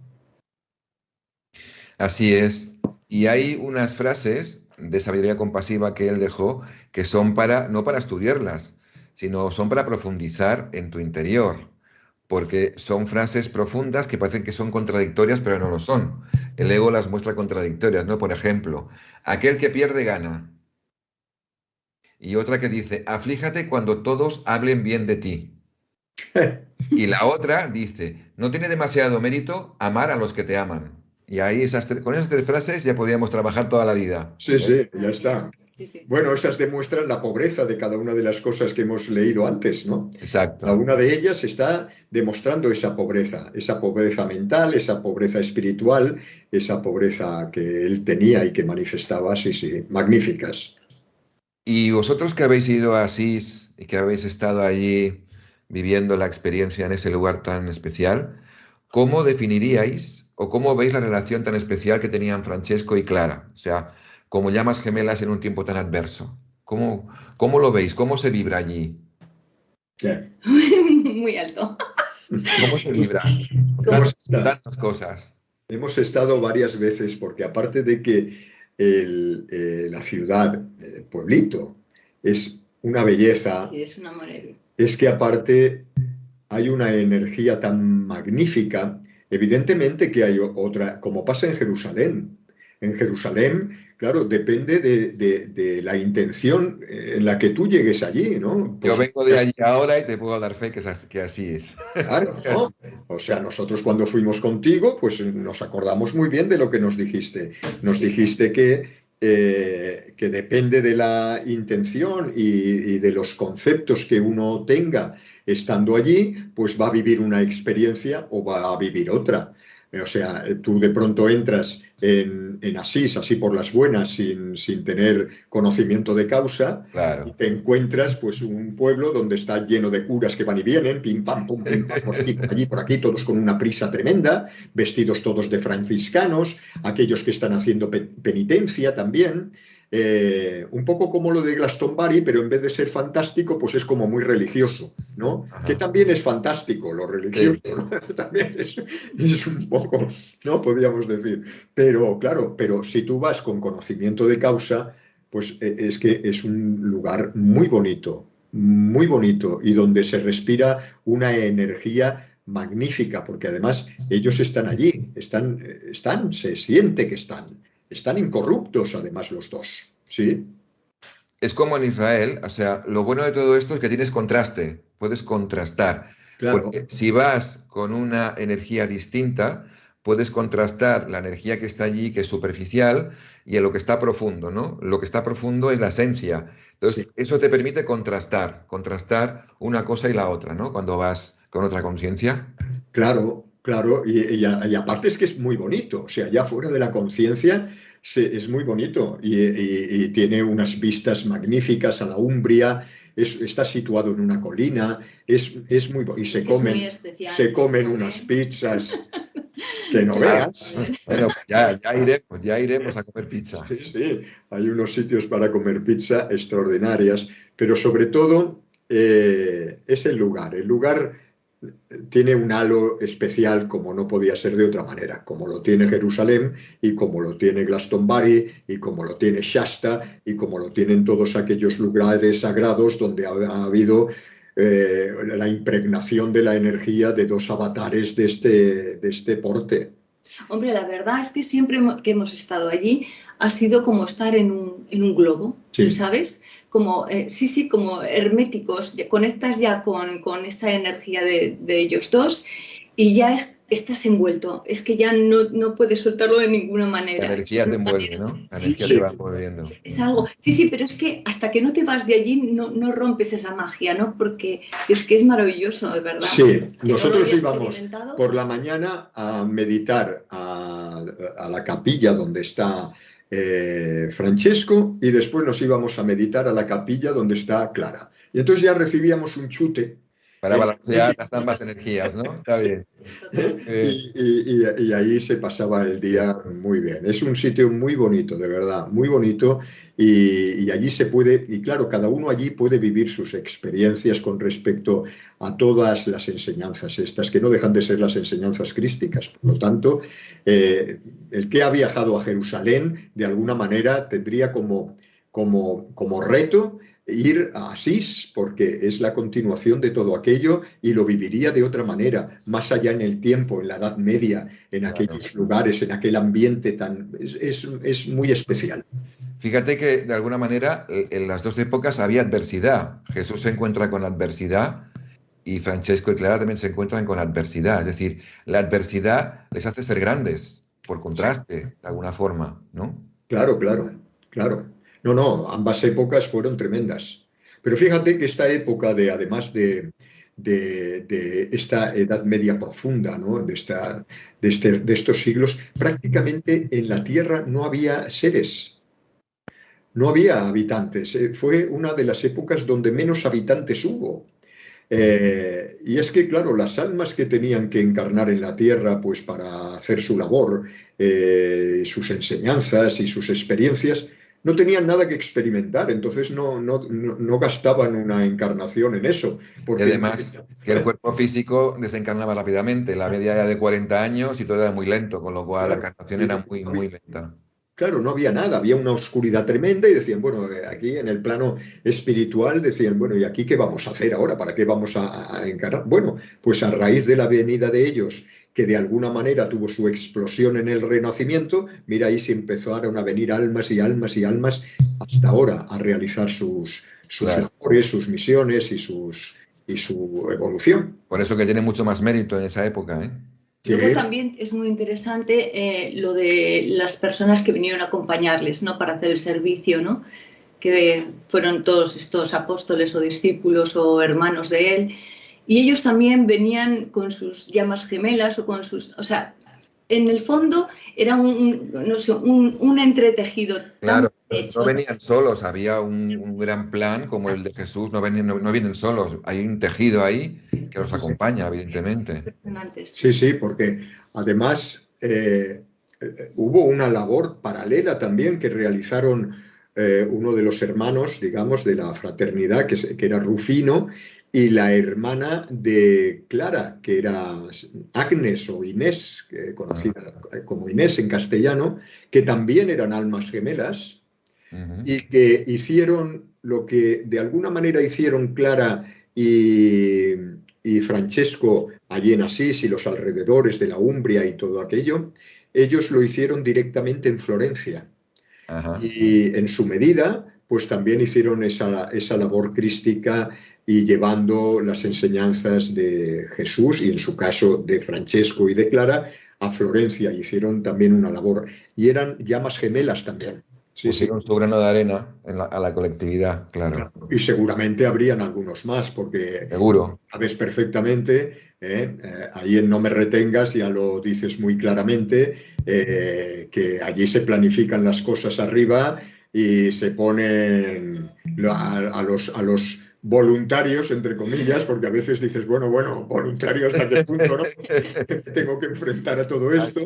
Así es. Y hay unas frases de sabiduría compasiva que él dejó que son no para estudiarlas, sino son para profundizar en tu interior, porque son frases profundas que parecen que son contradictorias, pero no lo son. El ego las muestra contradictorias, ¿no? Por ejemplo, aquel que pierde gana. Y otra que dice, aflíjate cuando todos hablen bien de ti. Y la otra dice, no tiene demasiado mérito amar a los que te aman. Y ahí con esas tres frases ya podríamos trabajar toda la vida. Sí, sí, ya está. Sí, sí. Bueno, esas demuestran la pobreza de cada una de las cosas que hemos leído antes, ¿no? Exacto. Cada una de ellas está demostrando esa pobreza mental, esa pobreza espiritual, esa pobreza que él tenía y que manifestaba, sí, sí, magníficas. Y vosotros que habéis ido a Asís y que habéis estado allí viviendo la experiencia en ese lugar tan especial, ¿cómo definiríais o cómo veis la relación tan especial que tenían Francesco y Clara? O sea, como llamas gemelas en un tiempo tan adverso. ¿Cómo lo veis? ¿Cómo se vibra allí? Yeah. Muy alto. ¿Cómo se libra? Hemos Tantas cosas. Hemos estado varias veces porque aparte de que la ciudad, el pueblito, es una belleza, Sí, es un amor. es que aparte hay una energía tan magnífica, evidentemente que hay otra, como pasa en Jerusalén. En Jerusalén, claro, depende de la intención en la que tú llegues allí, ¿no? Yo Pues vengo de allí ahora y te puedo dar fe que así es. claro, ¿no? O sea, nosotros cuando fuimos contigo, pues nos acordamos muy bien de lo que nos dijiste. Nos dijiste que depende de la intención y de los conceptos que uno tenga estando allí, pues va a vivir una experiencia o va a vivir otra. O sea, tú de pronto entras en Asís, así por las buenas, sin tener conocimiento de causa, y Claro. te encuentras pues un pueblo donde está lleno de curas que van y vienen, pim pam, pum, pim pam, por aquí, por allí, por aquí, todos con una prisa tremenda, vestidos todos de franciscanos, aquellos que están haciendo penitencia también. Un poco como lo de Glastonbury, pero en vez de ser fantástico, pues es como muy religioso, ¿no? Ajá. Que también es fantástico, lo religioso, Sí. ¿no? También es un poco, ¿no? Podríamos decir. Pero claro, pero si tú vas con conocimiento de causa, pues es que es un lugar muy bonito, y donde se respira una energía magnífica, porque además ellos están allí, se siente que están incorruptos además los dos, ¿sí? Es como en Israel, o sea, lo bueno de todo esto es que tienes contraste, puedes contrastar, Claro, porque si vas con una energía distinta, puedes contrastar la energía que está allí, que es superficial, y en lo que está profundo, ¿no? Lo que está profundo es la esencia. sí, Entonces, eso te permite contrastar una cosa y la otra, ¿no? Cuando vas con otra conciencia. claro, claro, y aparte es que es muy bonito, o sea, ya fuera de la conciencia es muy bonito y tiene unas vistas magníficas a la Umbria, está situado en una colina, es muy bonito, y Es que es muy especial. se comen unas pizzas que no Ah, veas. bueno, pues ya iremos a comer pizza. Sí, sí, hay unos sitios para comer pizza extraordinarias, pero sobre todo es el lugar. El lugar tiene un halo especial como no podía ser de otra manera, como lo tiene Jerusalén y como lo tiene Glastonbury y como lo tiene Shasta y como lo tienen todos aquellos lugares sagrados donde ha habido la impregnación de la energía de dos avatares de este porte. Hombre, la verdad es que siempre que hemos estado allí ha sido como estar en un globo, Sí. ¿sabes? Como, sí, como herméticos, conectas ya con esta energía de ellos dos y ya estás envuelto. Es que ya no puedes soltarlo de ninguna manera. La energía te envuelve, ¿no? La Sí, energía te va envolviendo. es algo. Sí, pero es que hasta que no te vas de allí no rompes esa magia, ¿no? Porque es que es maravilloso, de verdad. Sí, Que nosotros no lo íbamos por la mañana a meditar a la capilla donde está Francesco, y después nos íbamos a meditar a la capilla donde está Clara. Y entonces ya recibíamos un chute. Para balancear las ambas energías, ¿no? Está bien. Y ahí se pasaba el día muy bien. Es un sitio muy bonito, de verdad, muy bonito. Y allí se puede, y claro, cada uno allí puede vivir sus experiencias con respecto a todas las enseñanzas estas, que no dejan de ser las enseñanzas crísticas. Por lo tanto, el que ha viajado a Jerusalén, de alguna manera, tendría como reto ir a Asís, porque es la continuación de todo aquello, y lo viviría de otra manera, más allá en el tiempo, en la Edad Media, en aquellos lugares, en aquel ambiente tan... Es muy especial. Fíjate que de alguna manera en las dos épocas había adversidad. Jesús se encuentra con adversidad y Francesco y Clara también se encuentran con adversidad. Es decir, la adversidad les hace ser grandes, por contraste, de alguna forma, ¿no? Claro, claro, claro. No, ambas épocas fueron tremendas. Pero fíjate que esta época además de esta Edad Media profunda, ¿no? De estos siglos, prácticamente en la Tierra no había seres, no había habitantes. Fue una de las épocas donde menos habitantes hubo. Y es que, claro, las almas que tenían que encarnar en la tierra, pues para hacer su labor, sus enseñanzas y sus experiencias, no tenían nada que experimentar, entonces no gastaban una encarnación en eso. Y además que el cuerpo físico desencarnaba rápidamente, la media era de 40 años y todo era muy lento, con lo cual la encarnación era muy, muy lenta. Claro, no había nada, había una oscuridad tremenda y decían, bueno, aquí en el plano espiritual decían, bueno, ¿y aquí qué vamos a hacer ahora? ¿Para qué vamos a encarnar? Bueno, pues a raíz de la venida de ellos, que de alguna manera tuvo su explosión en el Renacimiento, mira, ahí se empezaron a venir almas y almas y almas hasta ahora a realizar sus Claro. labores, sus misiones y su evolución. Por eso que tiene mucho más mérito en esa época, ¿eh? Luego también es muy interesante lo de las personas que vinieron a acompañarles, ¿no? Para hacer el servicio, ¿no? Que fueron todos estos apóstoles o discípulos o hermanos de él. Y ellos también venían con sus llamas gemelas o con sus... O sea, en el fondo era un entretejido. Claro, no venían solos, había un gran plan como el de Jesús, no vienen solos, hay un tejido ahí que los acompaña, evidentemente. Sí, sí, porque además hubo una labor paralela también que realizaron uno de los hermanos, digamos, de la fraternidad, que era Rufino, y la hermana de Clara, que era Agnes o Inés, conocida como Inés en castellano, que también eran almas gemelas y que hicieron lo que de alguna manera hicieron Clara y Francesco allí en Asís y los alrededores de la Umbria y todo aquello. Ellos lo hicieron directamente en Florencia. Y en su medida, pues también hicieron esa labor crística y llevando las enseñanzas de Jesús y en su caso de Francesco y de Clara a Florencia. Hicieron también una labor y eran llamas gemelas también. Sí, pusieron su grano de arena a la colectividad, claro. Y seguramente habrían algunos más, porque seguro. Sabes perfectamente, ahí en No me retengas ya lo dices muy claramente, que allí se planifican las cosas arriba y se ponen a los voluntarios, entre comillas, porque a veces dices, bueno, voluntario hasta qué punto, ¿no? Tengo que enfrentar a todo esto.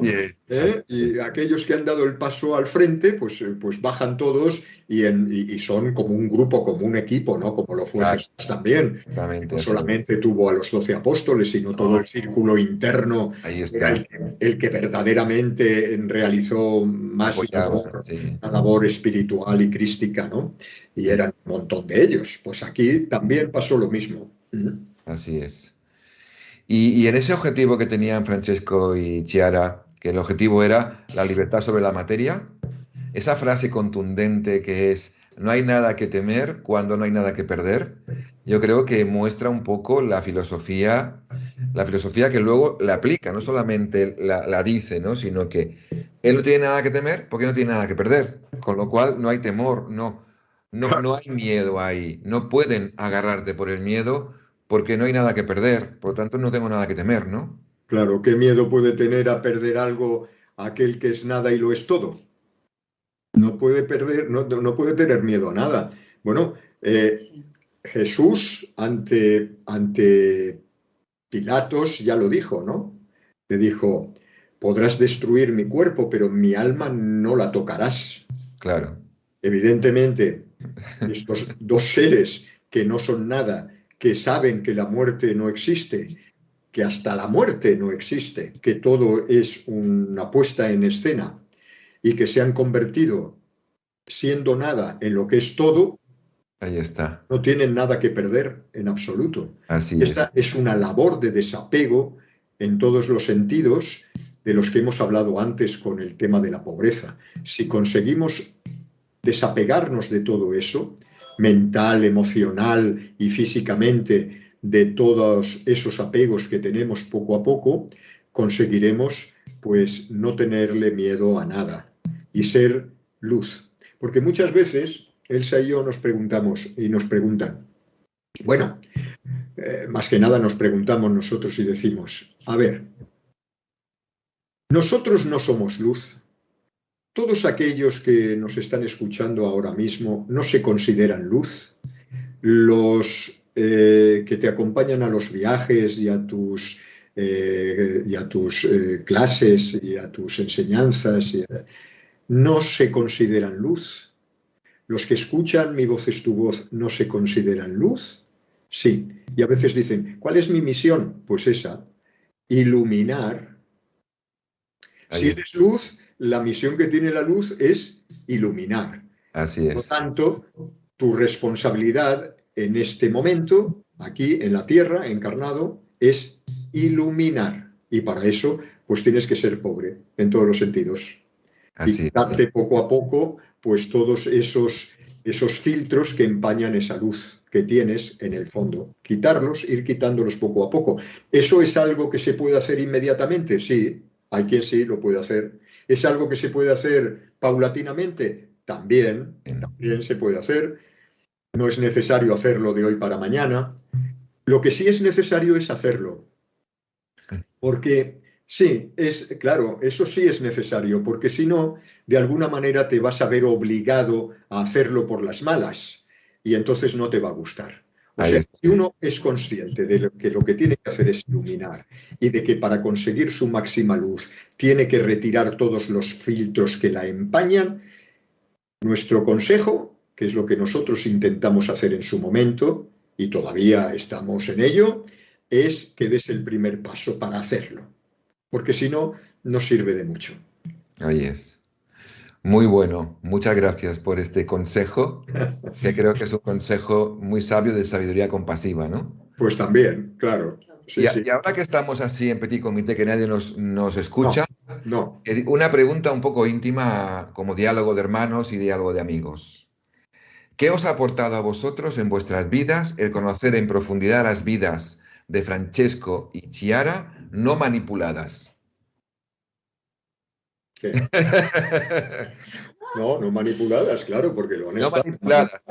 Y aquellos que han dado el paso al frente, pues bajan todos y son como un grupo, como un equipo, ¿no? Como lo fue Jesús también. No solamente tuvo a los 12 apóstoles, sino todo el círculo interno, el que verdaderamente realizó más la labor espiritual y crística, ¿no? Y eran un montón de ellos. Pues aquí también pasó lo mismo. Así es. Y en ese objetivo que tenían Francesco y Chiara, que el objetivo era la libertad sobre la materia, esa frase contundente que es no hay nada que temer cuando no hay nada que perder, yo creo que muestra un poco la filosofía que luego la aplica, no solamente la dice, ¿no? Sino que él no tiene nada que temer porque no tiene nada que perder, con lo cual no hay temor, no hay miedo ahí, no pueden agarrarte por el miedo porque no hay nada que perder, por lo tanto no tengo nada que temer, ¿no? Claro, ¿qué miedo puede tener a perder algo aquel que es nada y lo es todo? No puede perder, no puede tener miedo a nada. Bueno, Jesús ante Pilatos ya lo dijo, ¿no? Le dijo, podrás destruir mi cuerpo, pero mi alma no la tocarás. Claro. Evidentemente, estos dos seres que no son nada, que saben que la muerte no existe, que hasta la muerte no existe, que todo es una puesta en escena y que se han convertido siendo nada en lo que es todo, ahí está. No tienen nada que perder en absoluto. Esta es una labor de desapego en todos los sentidos de los que hemos hablado antes con el tema de la pobreza. Si conseguimos desapegarnos de todo eso, mental, emocional y físicamente, de todos esos apegos que tenemos poco a poco, conseguiremos pues no tenerle miedo a nada y ser luz. Porque muchas veces Elsa y yo nos preguntamos y nos preguntan, bueno, más que nada nos preguntamos nosotros y decimos, a ver, nosotros no somos luz. Todos aquellos que nos están escuchando ahora mismo no se consideran luz. Los que te acompañan a los viajes y a tus clases y a tus enseñanzas no se consideran luz. ¿los que escuchan mi voz es tu voz no se consideran luz? Sí. Y a veces dicen, ¿cuál es mi misión? Pues esa, iluminar. Si eres luz, la misión que tiene la luz es iluminar. Así es. Por lo tanto, tu responsabilidad en este momento, aquí en la Tierra, encarnado, es iluminar. Y para eso, pues tienes que ser pobre, en todos los sentidos. Y quitarte poco a poco, pues todos esos filtros que empañan esa luz que tienes en el fondo. Quitarlos, ir quitándolos poco a poco. ¿Eso es algo que se puede hacer inmediatamente? Sí, hay quien sí lo puede hacer. ¿Es algo que se puede hacer paulatinamente? También se puede hacer. No es necesario hacerlo de hoy para mañana. Lo que sí es necesario es hacerlo. Porque sí, claro, eso sí es necesario, porque si no, de alguna manera te vas a ver obligado a hacerlo por las malas y entonces no te va a gustar. O sea, si uno es consciente de que lo que tiene que hacer es iluminar y de que para conseguir su máxima luz tiene que retirar todos los filtros que la empañan, nuestro consejo, que es lo que nosotros intentamos hacer en su momento y todavía estamos en ello, es que des el primer paso para hacerlo. Porque si no, no sirve de mucho. Ahí es. Muy bueno. Muchas gracias por este consejo, que creo que es un consejo muy sabio de sabiduría compasiva, ¿no? Pues también, claro. Sí, sí. Y ahora que estamos así en petit comité, que nadie nos escucha, no. Una pregunta un poco íntima, como diálogo de hermanos y diálogo de amigos. ¿Qué os ha aportado a vosotros en vuestras vidas el conocer en profundidad las vidas de Francesco y Chiara no manipuladas? ¿Qué? No manipuladas, claro, porque lo han No estado. manipuladas,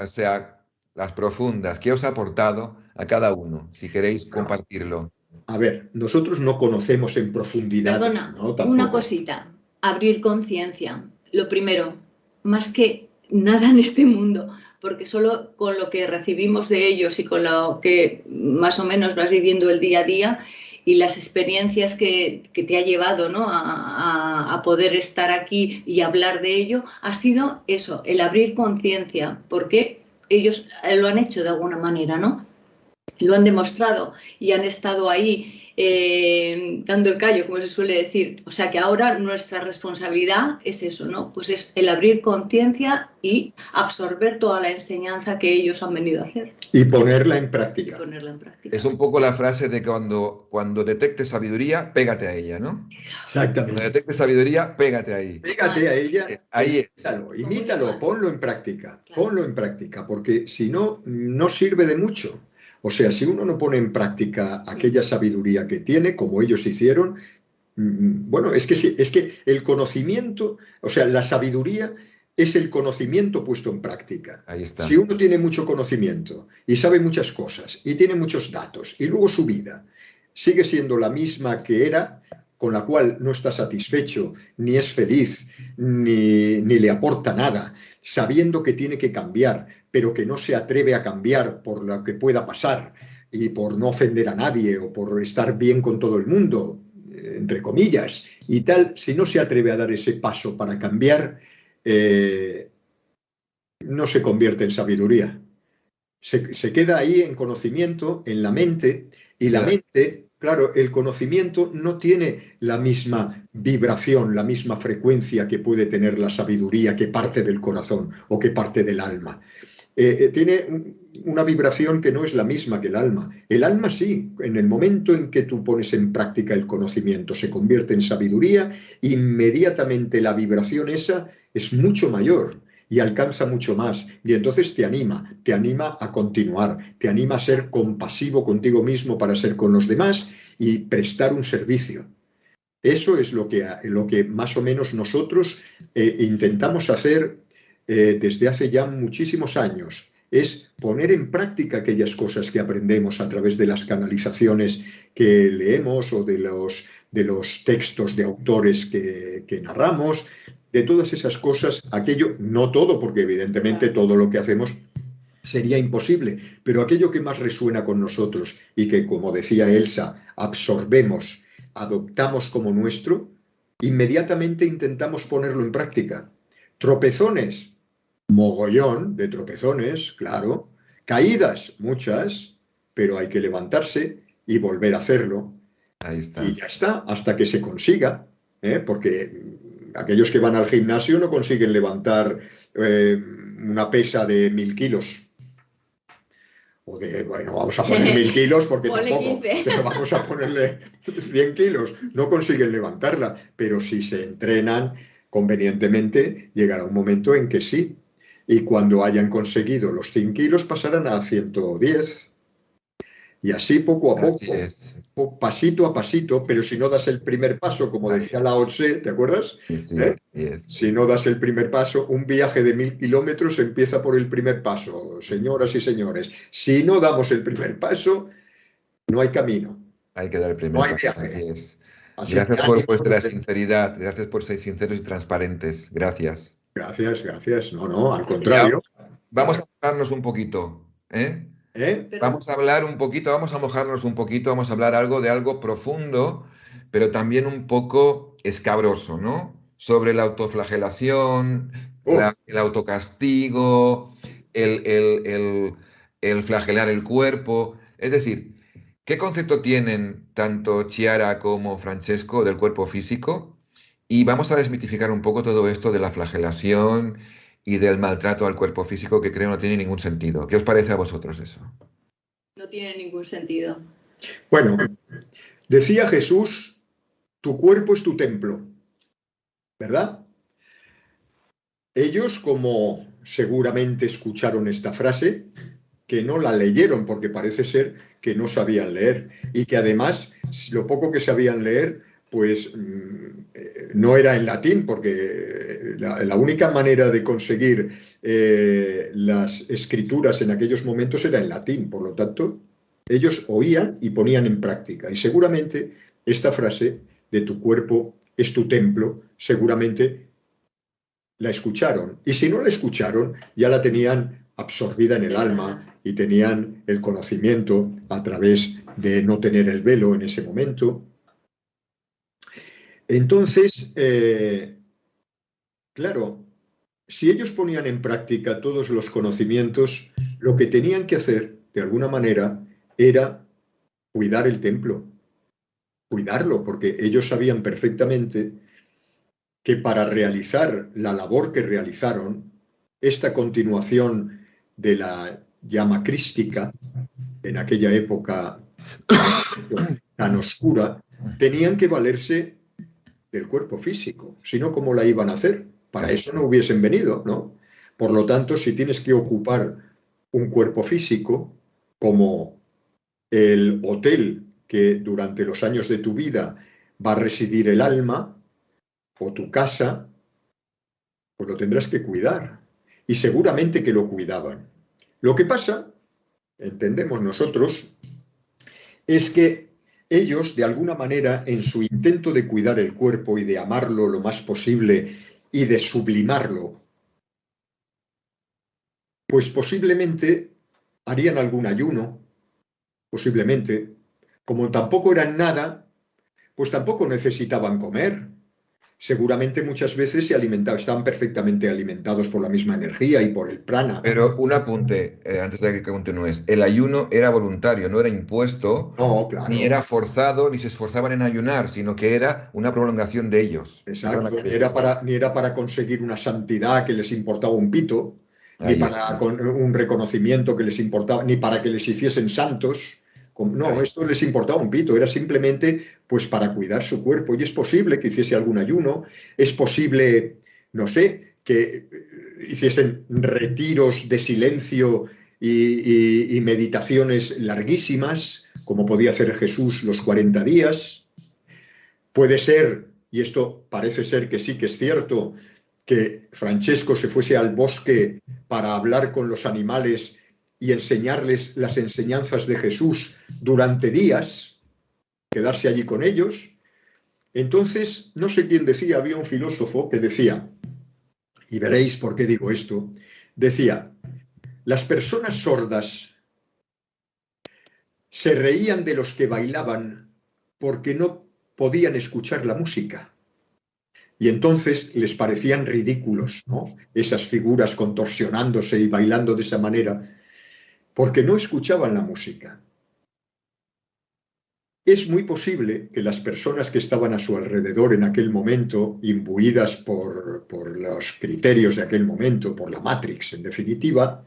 o sea, las profundas. ¿Qué os ha aportado a cada uno? Si queréis compartirlo. A ver, nosotros no conocemos en profundidad. Perdona, ¿no? una cosita. Abrir conciencia. Lo primero, más que nada en este mundo, porque solo con lo que recibimos de ellos y con lo que más o menos vas viviendo el día a día y las experiencias que te ha llevado, ¿no?, a poder estar aquí y hablar de ello, ha sido eso, el abrir conciencia, porque ellos lo han hecho de alguna manera, ¿no? Lo han demostrado y han estado ahí dando el callo, como se suele decir. O sea que ahora nuestra responsabilidad es eso, ¿no? Pues es el abrir conciencia y absorber toda la enseñanza que ellos han venido a hacer. Y ponerla en práctica. Es un poco la frase de cuando detectes sabiduría, pégate a ella, ¿no? Exactamente. Cuando detectes sabiduría, pégate ahí. Pégate a ella. Ahí imítalo, ponlo en práctica. Ponlo en práctica, porque si no, no sirve de mucho. O sea, si uno no pone en práctica aquella sabiduría que tiene, como ellos hicieron, bueno, es que el conocimiento, o sea, la sabiduría es el conocimiento puesto en práctica. Ahí está. Si uno tiene mucho conocimiento y sabe muchas cosas y tiene muchos datos y luego su vida sigue siendo la misma que era, con la cual no está satisfecho, ni es feliz, ni le aporta nada, sabiendo que tiene que cambiar, pero que no se atreve a cambiar por lo que pueda pasar y por no ofender a nadie o por estar bien con todo el mundo, entre comillas, y tal, si no se atreve a dar ese paso para cambiar, no se convierte en sabiduría. Se queda ahí en conocimiento, en la mente, y la mente, claro, el conocimiento no tiene la misma vibración, la misma frecuencia que puede tener la sabiduría que parte del corazón o que parte del alma. Tiene una vibración que no es la misma que el alma. El alma sí, en el momento en que tú pones en práctica el conocimiento, se convierte en sabiduría, inmediatamente la vibración esa es mucho mayor y alcanza mucho más. Y entonces te anima a continuar, te anima a ser compasivo contigo mismo para ser con los demás y prestar un servicio. Eso es lo que más o menos nosotros intentamos hacer desde hace ya muchísimos años, es poner en práctica aquellas cosas que aprendemos a través de las canalizaciones que leemos o de los textos de autores que narramos, de todas esas cosas, aquello, no todo, porque evidentemente todo lo que hacemos sería imposible, pero aquello que más resuena con nosotros y que, como decía Elsa, absorbemos, adoptamos como nuestro, inmediatamente intentamos ponerlo en práctica. Tropezones, mogollón de tropezones, claro, caídas, muchas, pero hay que levantarse y volver a hacerlo. Ahí está. Y ya está, hasta que se consiga, porque aquellos que van al gimnasio no consiguen levantar una pesa de 1000 kilos. O de, bueno, vamos a poner 1000 kilos porque tampoco, pero vamos a ponerle 100 kilos. No consiguen levantarla, pero si se entrenan convenientemente, llegará un momento en que sí. Y cuando hayan conseguido los 100 kilos, pasarán a 110. Y así poco a poco, pasito a pasito, pero si no das el primer paso, como decía Lao Tse, ¿te acuerdas? Sí, Si no das el primer paso, un viaje de 1000 kilómetros empieza por el primer paso, señoras y señores. Si no damos el primer paso, no hay camino. Hay que dar el primer paso. Viaje. Así es. Gracias por vuestra sinceridad, gracias por ser sinceros y transparentes. Gracias. Gracias. No, al contrario. Vamos a mojarnos un poquito, Vamos a hablar un poquito, vamos a mojarnos un poquito, vamos a hablar de algo profundo, pero también un poco escabroso, ¿no? Sobre la autoflagelación, el autocastigo, el flagelar el cuerpo. Es decir, ¿qué concepto tienen tanto Chiara como Francesco del cuerpo físico? Y vamos a desmitificar un poco todo esto de la flagelación y del maltrato al cuerpo físico, que creo no tiene ningún sentido. ¿Qué os parece a vosotros eso? No tiene ningún sentido. Bueno, decía Jesús, tu cuerpo es tu templo, ¿verdad? Ellos, como seguramente escucharon esta frase, que no la leyeron, porque parece ser que no sabían leer, y que además, lo poco que sabían leer, pues no era en latín, porque la única manera de conseguir las escrituras en aquellos momentos era en latín. Por lo tanto, ellos oían y ponían en práctica. Y seguramente esta frase de tu cuerpo es tu templo, seguramente la escucharon. Y si no la escucharon, ya la tenían absorbida en el alma y tenían el conocimiento a través de no tener el velo en ese momento. Entonces, claro, si ellos ponían en práctica todos los conocimientos, lo que tenían que hacer, de alguna manera, era cuidar el templo, cuidarlo, porque ellos sabían perfectamente que para realizar la labor que realizaron, esta continuación de la llama crística, en aquella época tan oscura, tenían que valerse del cuerpo físico, si no, ¿cómo la iban a hacer? Para eso no hubiesen venido, ¿no? Por lo tanto, si tienes que ocupar un cuerpo físico, como el hotel que durante los años de tu vida va a residir el alma, o tu casa, pues lo tendrás que cuidar. Y seguramente que lo cuidaban. Lo que pasa, entendemos nosotros, es que ellos, de alguna manera, en su intento de cuidar el cuerpo y de amarlo lo más posible y de sublimarlo, pues posiblemente harían algún ayuno, posiblemente. Como tampoco eran nada, pues tampoco necesitaban comer. Seguramente muchas veces se alimentaban, estaban perfectamente alimentados por la misma energía y por el prana. Pero un apunte, antes de que continúes. El ayuno era voluntario, no era impuesto, No, claro. Ni era forzado, ni se esforzaban en ayunar, sino que era una prolongación de ellos. Exacto, ni era para conseguir una santidad que les importaba un pito, ni para un reconocimiento que les importaba, ni para que les hiciesen santos. No, esto les importaba un pito, era simplemente pues para cuidar su cuerpo. Y es posible que hiciese algún ayuno, es posible, no sé, que hiciesen retiros de silencio y meditaciones larguísimas, como podía hacer Jesús los 40 días. Puede ser, y esto parece ser que sí que es cierto, que Francesco se fuese al bosque para hablar con los animales y enseñarles las enseñanzas de Jesús durante días, quedarse allí con ellos. Entonces, no sé quién decía, había un filósofo que decía, y veréis por qué digo esto, decía, las personas sordas se reían de los que bailaban porque no podían escuchar la música. Y entonces les parecían ridículos, ¿no? Esas figuras contorsionándose y bailando de esa manera, porque no escuchaban la música. Es muy posible que las personas que estaban a su alrededor en aquel momento, imbuidas por los criterios de aquel momento, por la Matrix en definitiva,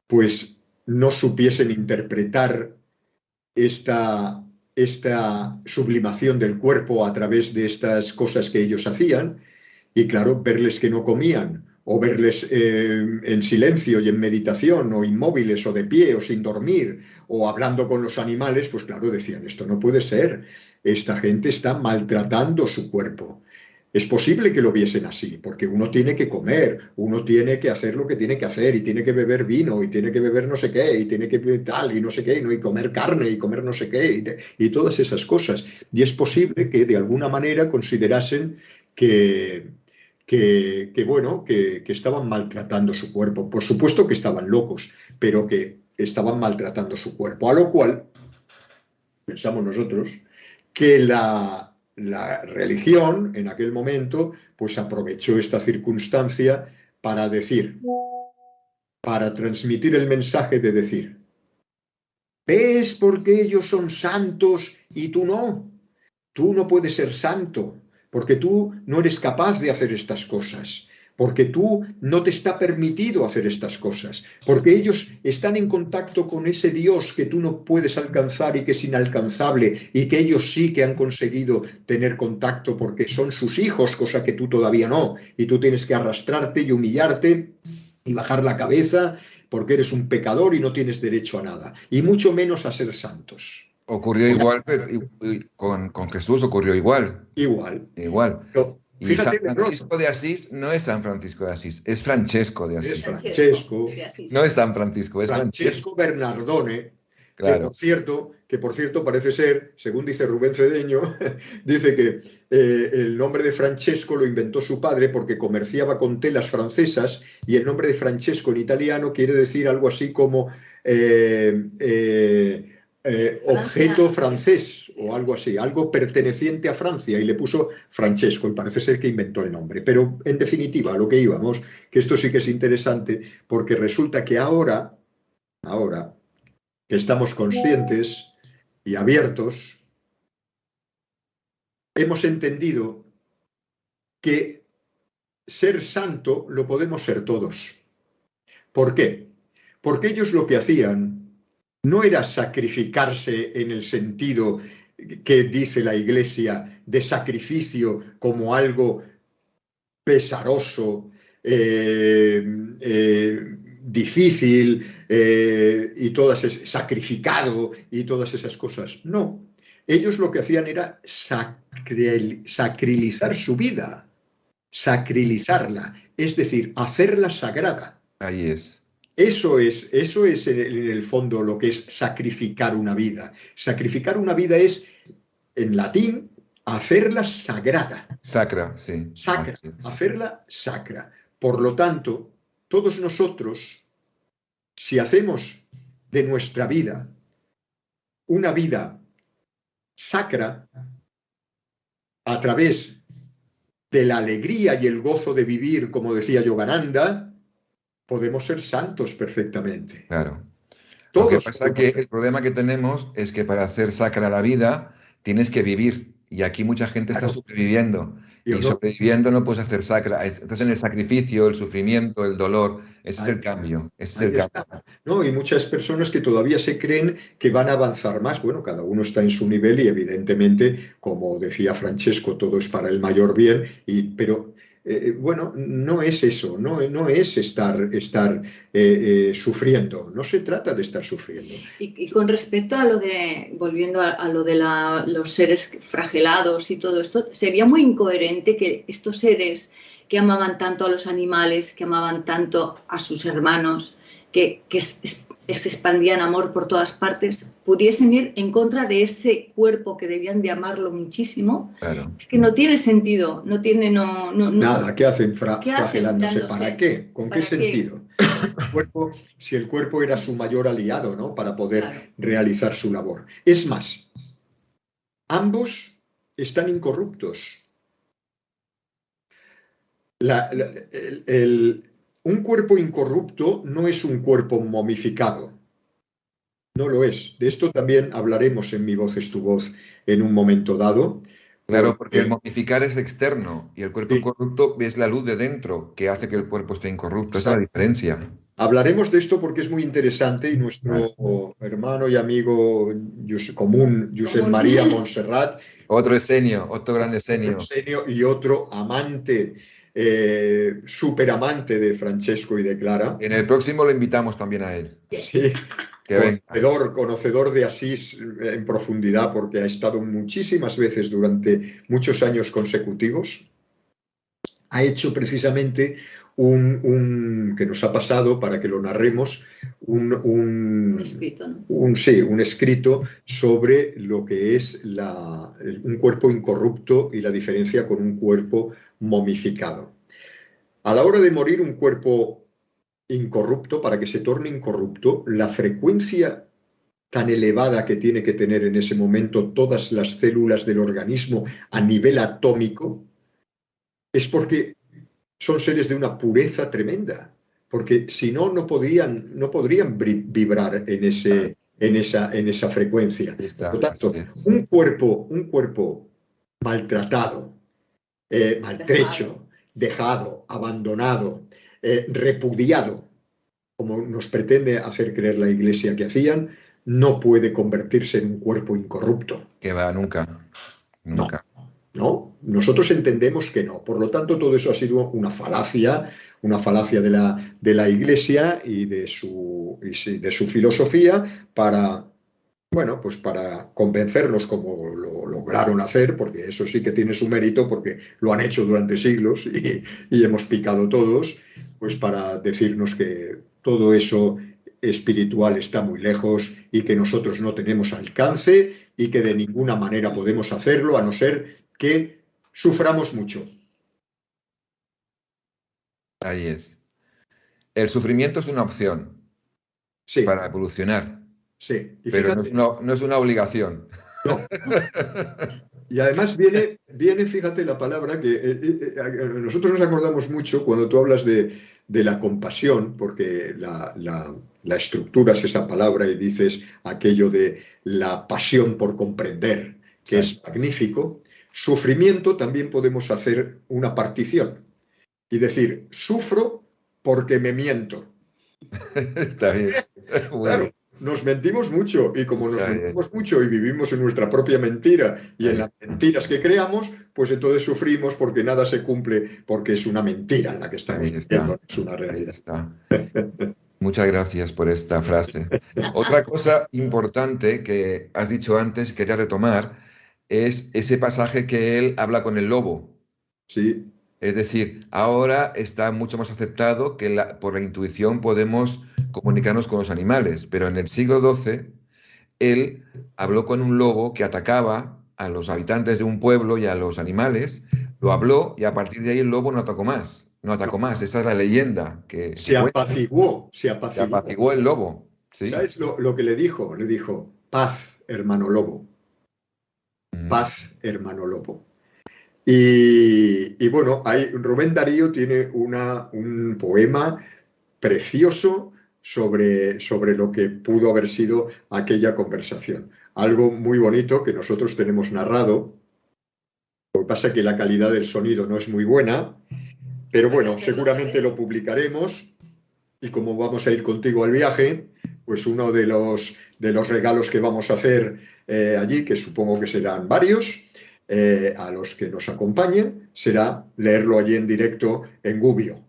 pues no supiesen interpretar esta sublimación del cuerpo a través de estas cosas que ellos hacían, y claro, verles que no comían, o verles en silencio y en meditación, o inmóviles, o de pie, o sin dormir, o hablando con los animales, pues claro, decían, esto no puede ser, esta gente está maltratando su cuerpo. Es posible que lo viesen así, porque uno tiene que comer, uno tiene que hacer lo que tiene que hacer, y tiene que beber vino, y tiene que beber no sé qué, y tiene que tal, y no sé qué, ¿no? Y comer carne, y comer no sé qué, y todas esas cosas. Y es posible que de alguna manera considerasen que bueno, que estaban maltratando su cuerpo. Por supuesto que estaban locos, pero que estaban maltratando su cuerpo. A lo cual, pensamos nosotros, que la religión en aquel momento pues aprovechó esta circunstancia para decir, para transmitir el mensaje de decir, ¿ves por qué ellos son santos y tú no? Tú no puedes ser santo porque tú no eres capaz de hacer estas cosas, porque tú no te está permitido hacer estas cosas, porque ellos están en contacto con ese Dios que tú no puedes alcanzar y que es inalcanzable, y que ellos sí que han conseguido tener contacto porque son sus hijos, cosa que tú todavía no, y tú tienes que arrastrarte y humillarte y bajar la cabeza porque eres un pecador y no tienes derecho a nada, y mucho menos a ser santos. Ocurrió igual con Jesús, ocurrió igual. Igual. Igual. Pero, Y San fíjate, Francisco de Asís no es San Francisco de Asís, es Francesco de es Asís. Francesco, No es San Francisco, es Francesco Bernardone, Claro. que por cierto parece ser, según dice Rubén Cedeño, dice que el nombre de Francesco lo inventó su padre porque comerciaba con telas francesas, y el nombre de Francesco en italiano quiere decir algo así como objeto francés o algo así, algo perteneciente a Francia, y le puso Francesco, y parece ser que inventó el nombre. Pero en definitiva, a lo que íbamos, que esto sí que es interesante, porque resulta que ahora que estamos conscientes y abiertos, hemos entendido que ser santo lo podemos ser todos. ¿Por qué? Porque ellos lo que hacían no era sacrificarse en el sentido que dice la Iglesia de sacrificio como algo pesaroso, difícil, y sacrificado y todas esas cosas. No, ellos lo que hacían era sacralizar su vida, sacralizarla, es decir, hacerla sagrada. Ahí es. Eso es en el fondo lo que es sacrificar una vida. Sacrificar una vida es, en latín, hacerla sagrada. Sacra, sí. Sacra, hacerla sacra. Por lo tanto, todos nosotros, si hacemos de nuestra vida una vida sacra a través de la alegría y el gozo de vivir, como decía Yogananda, podemos ser santos perfectamente. Claro. Todos. Lo que pasa es que el problema que tenemos es que para hacer sacra la vida tienes que vivir, y aquí mucha gente está sobreviviendo, y sobreviviendo no puedes hacer sacra. Estás en el sacrificio, el sufrimiento, el dolor. Ese es el cambio. ¿No? Y muchas personas que todavía se creen que van a avanzar más. Bueno, cada uno está en su nivel, y evidentemente, como decía Francesco, todo es para el mayor bien, pero bueno, no es eso, no es estar sufriendo, no se trata de estar sufriendo. Y con respecto a lo de, volviendo a lo de los seres flagelados y todo esto, sería muy incoherente que estos seres que amaban tanto a los animales, que amaban tanto a sus hermanos, que se expandían amor por todas partes, pudiesen ir en contra de ese cuerpo que debían de amarlo muchísimo. Claro. Es que no tiene sentido, no tiene... Nada, ¿qué hacen flagelándose? Dándose? ¿Para qué? ¿Con qué sentido? Si el cuerpo era su mayor aliado, ¿no? Para poder realizar su labor. Es más, ambos están incorruptos. un cuerpo incorrupto no es un cuerpo momificado. No lo es. De esto también hablaremos en Mi voz es tu voz en un momento dado. Claro, porque el momificar es externo y el cuerpo Sí, incorrupto es la luz de dentro que hace que el cuerpo esté incorrupto. Esa es la exacto. diferencia. Hablaremos de esto porque es muy interesante y Vale. nuestro hermano y amigo común, Josep Común. María Montserrat, Otro Esenio, otro gran Esenio. y otro amante, superamante de Francesco y de Clara. En el próximo lo invitamos también a él. Sí, Que venga. conocedor de Asís en profundidad, porque ha estado muchísimas veces durante muchos años consecutivos. Ha hecho precisamente que nos ha pasado para que lo narremos, Un escrito, ¿no? un escrito sobre lo que es un cuerpo incorrupto y la diferencia con un cuerpo momificado. A la hora de morir un cuerpo incorrupto, para que se torne incorrupto, la frecuencia tan elevada que tiene que tener en ese momento todas las células del organismo a nivel atómico, es porque son seres de una pureza tremenda, porque si no, no podrían vibrar en esa frecuencia. Ahí está, Por lo tanto, así es. un cuerpo maltratado, maltrecho, dejado, abandonado, repudiado, como nos pretende hacer creer la Iglesia que hacían, no puede convertirse en un cuerpo incorrupto. Que va, nunca, No, nunca. ¿no? Nosotros entendemos que no. Por lo tanto, todo eso ha sido una falacia de la Iglesia y de su filosofía para, bueno, pues para convencernos, como lo lograron hacer, porque eso sí que tiene su mérito, porque lo han hecho durante siglos y hemos picado todos, pues para decirnos que todo eso espiritual está muy lejos y que nosotros no tenemos alcance y que de ninguna manera podemos hacerlo a no ser que suframos mucho. Ahí es. El sufrimiento es una opción Sí, para evolucionar, sí. Y pero fíjate, no es una obligación. no. Y además viene, fíjate la palabra que nosotros nos acordamos mucho cuando tú hablas de la compasión, porque la estructura es esa palabra y dices aquello de la pasión por comprender, que es magnífico. Sufrimiento también podemos hacer una partición y decir, sufro porque me miento. Está bien. Muy Claro, bien. nos mentimos mucho y como nos Está bien. mentimos mucho y vivimos en nuestra propia mentira y en Ahí las está. mentiras que creamos, pues entonces sufrimos porque nada se cumple, porque es una mentira en la que estamos Ahí viviendo, está. no es una Ahí realidad. está. Muchas gracias por esta frase. Otra cosa importante que has dicho antes, quería retomar, es ese pasaje que él habla con el lobo. Sí, Es decir, ahora está mucho más aceptado que por la intuición podemos comunicarnos con los animales, pero en el siglo XII él habló con un lobo que atacaba a los habitantes de un pueblo y a los animales, lo habló y a partir de ahí el lobo no atacó más, no atacó más. Esa es la leyenda que se cuenta. apaciguó, se Se apaciguó. apaciguó el lobo, ¿sí? ¿Sabes lo que le dijo? Le dijo, paz, hermano lobo, Mm. paz, hermano lobo. Y bueno, Rubén Darío tiene un poema precioso sobre lo que pudo haber sido aquella conversación. Algo muy bonito que nosotros tenemos narrado. Lo que pasa es que la calidad del sonido no es muy buena, pero bueno, seguramente lo publicaremos y como vamos a ir contigo al viaje, pues uno de los regalos que vamos a hacer allí, que supongo que serán varios, a los que nos acompañen, será leerlo allí en directo en Gubbio.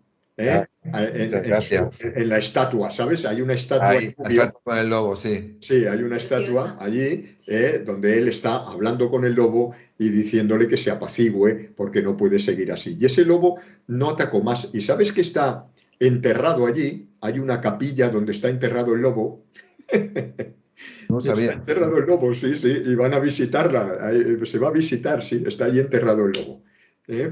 Muchas gracias. En la estatua, ¿sabes? Hay una estatua en Ahí, Gubbio. exacto, con el lobo, sí. Sí, hay una estatua allí donde él está hablando con el lobo y diciéndole que se apacigüe porque no puede seguir así. Y ese lobo no atacó más. ¿Y sabes que está enterrado allí? Hay una capilla donde está enterrado el lobo. No Está sabía. enterrado el lobo, sí, y van a visitarla. Se va a visitar, sí, está allí enterrado el lobo.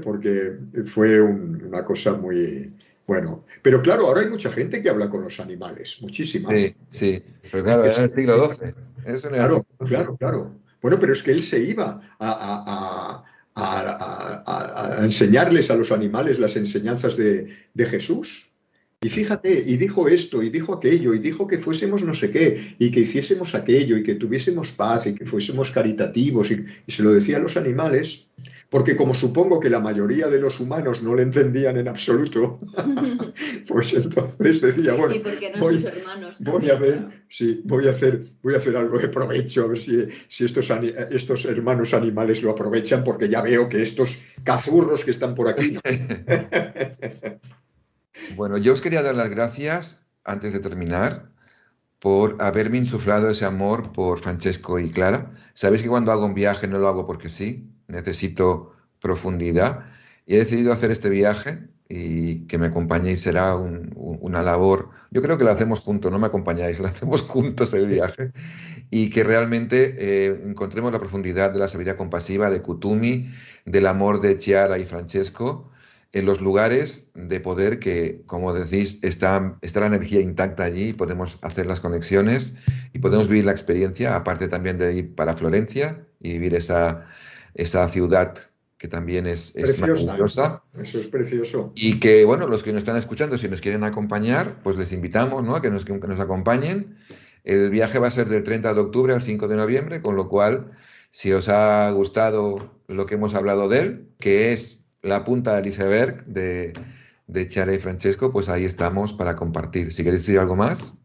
Porque fue una cosa muy... Bueno, pero claro, ahora hay mucha gente que habla con los animales, muchísima. Sí, sí. Pero claro, era en el siglo XII. Eso no era el Claro, siglo XII. claro, claro. Bueno, pero es que él se iba a enseñarles a los animales las enseñanzas de Jesús. Y fíjate, y dijo esto, y dijo aquello, y dijo que fuésemos no sé qué, y que hiciésemos aquello, y que tuviésemos paz, y que fuésemos caritativos, y se lo decía a los animales, porque como supongo que la mayoría de los humanos no le entendían en absoluto, pues entonces decía, bueno, y porque no sus hermanos voy a ver, sí, voy a hacer algo de provecho, a ver si estos hermanos animales lo aprovechan, porque ya veo que estos cazurros que están por aquí... Bueno, yo os quería dar las gracias, antes de terminar, por haberme insuflado ese amor por Francesco y Clara. Sabéis que cuando hago un viaje no lo hago porque sí, necesito profundidad. Y he decidido hacer este viaje y que me acompañéis será una labor. Yo creo que lo hacemos juntos, no me acompañáis, lo hacemos juntos el viaje. Y que realmente encontremos la profundidad de la sabiduría compasiva de Kutumi, del amor de Chiara y Francesco en los lugares de poder que, como decís, está la energía intacta allí, podemos hacer las conexiones y podemos vivir la experiencia, aparte también de ir para Florencia y vivir esa ciudad que también es maravillosa. Eso es precioso. Y que, bueno, los que nos están escuchando, si nos quieren acompañar, pues les invitamos, ¿no?, que nos acompañen. El viaje va a ser del 30 de octubre al 5 de noviembre, con lo cual, si os ha gustado lo que hemos hablado de él, que es la punta del iceberg de Chiara y Francesco, pues ahí estamos para compartir. Si queréis decir algo más,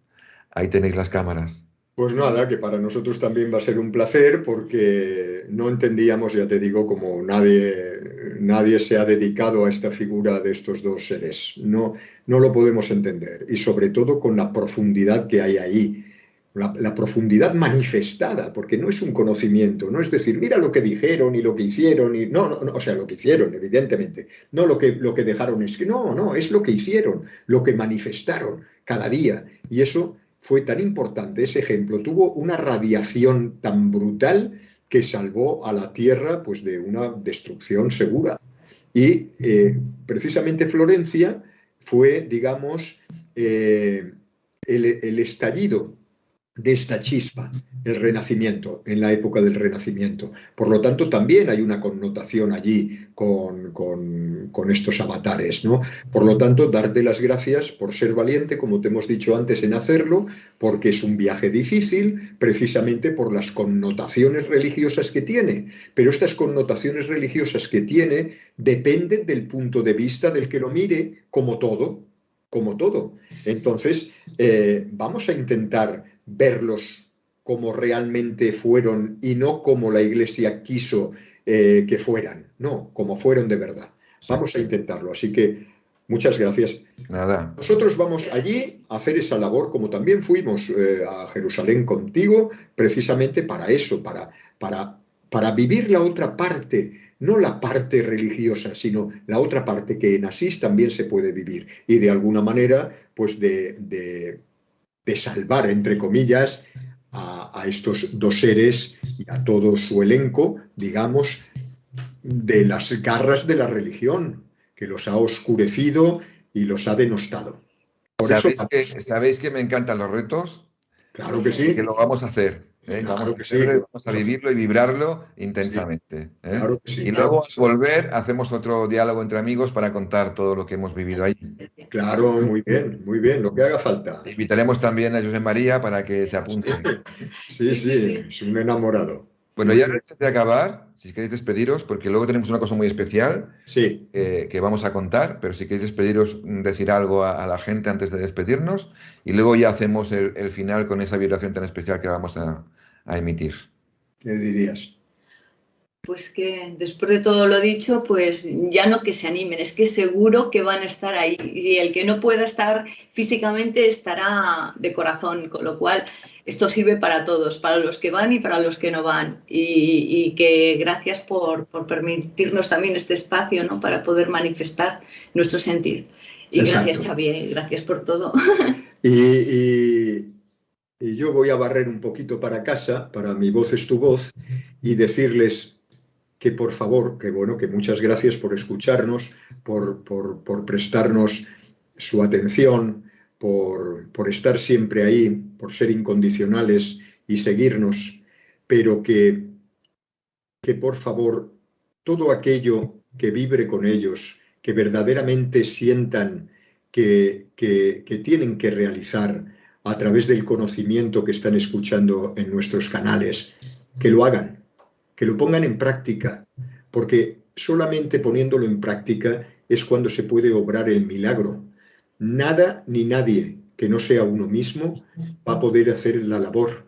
ahí tenéis las cámaras. Pues nada, que para nosotros también va a ser un placer porque no entendíamos, ya te digo, como nadie se ha dedicado a esta figura de estos dos seres. No lo podemos entender. Y sobre todo con la profundidad que hay ahí. La profundidad manifestada, porque no es un conocimiento, no es decir, mira lo que dijeron y lo que hicieron, y no, o sea, lo que hicieron, evidentemente, no lo que dejaron escrito, no, es lo que hicieron, lo que manifestaron cada día. Y eso fue tan importante, ese ejemplo, tuvo una radiación tan brutal que salvó a la Tierra pues, de una destrucción segura. Y precisamente Florencia fue, digamos, el estallido de esta chispa, el Renacimiento, en la época del Renacimiento. Por lo tanto, también hay una connotación allí con estos avatares, ¿no? Por lo tanto, darte las gracias por ser valiente, como te hemos dicho antes, en hacerlo, porque es un viaje difícil, precisamente por las connotaciones religiosas que tiene. Pero estas connotaciones religiosas que tiene dependen del punto de vista del que lo mire, como todo. Entonces, vamos a intentar verlos como realmente fueron y no como la Iglesia quiso que fueran, no, como fueron de verdad. Vamos a intentarlo, así que muchas gracias. Nada. Nosotros vamos allí a hacer esa labor, como también fuimos a Jerusalén contigo, precisamente para eso, para vivir la otra parte, no la parte religiosa, sino la otra parte que en Asís también se puede vivir y de alguna manera, pues de salvar, entre comillas, a estos dos seres y a todo su elenco, digamos, de las garras de la religión, que los ha oscurecido y los ha denostado. ¿Sabéis que me encantan los retos? Claro que sí. Que lo vamos a hacer. Vamos a vivirlo y vibrarlo intensamente. Sí, claro que sí, y luego al volver hacemos otro diálogo entre amigos para contar todo lo que hemos vivido ahí. Claro, muy bien, lo que haga falta. Invitaremos también a José María para que se apunte. Sí, es un enamorado. Bueno, ya antes de acabar, si queréis despediros, porque luego tenemos una cosa muy especial que vamos a contar, pero si queréis despediros, decir algo a la gente antes de despedirnos y luego ya hacemos el final con esa vibración tan especial que vamos a emitir. ¿Qué dirías? Pues que después de todo lo dicho, pues ya no que se animen, es que seguro que van a estar ahí y el que no pueda estar físicamente estará de corazón, con lo cual esto sirve para todos, para los que van y para los que no van y que gracias por permitirnos también este espacio, ¿no?, para poder manifestar nuestro sentir. Y exacto. Gracias, Xavier, gracias por todo. Y yo voy a barrer un poquito para casa, para Mi Voz es tu Voz, y decirles que por favor, que muchas gracias por escucharnos, por prestarnos su atención, por estar siempre ahí, por ser incondicionales y seguirnos, pero que por favor todo aquello que vibre con ellos, que verdaderamente sientan que tienen que realizar a través del conocimiento que están escuchando en nuestros canales, que lo hagan, que lo pongan en práctica, porque solamente poniéndolo en práctica es cuando se puede obrar el milagro. Nada ni nadie que no sea uno mismo va a poder hacer la labor.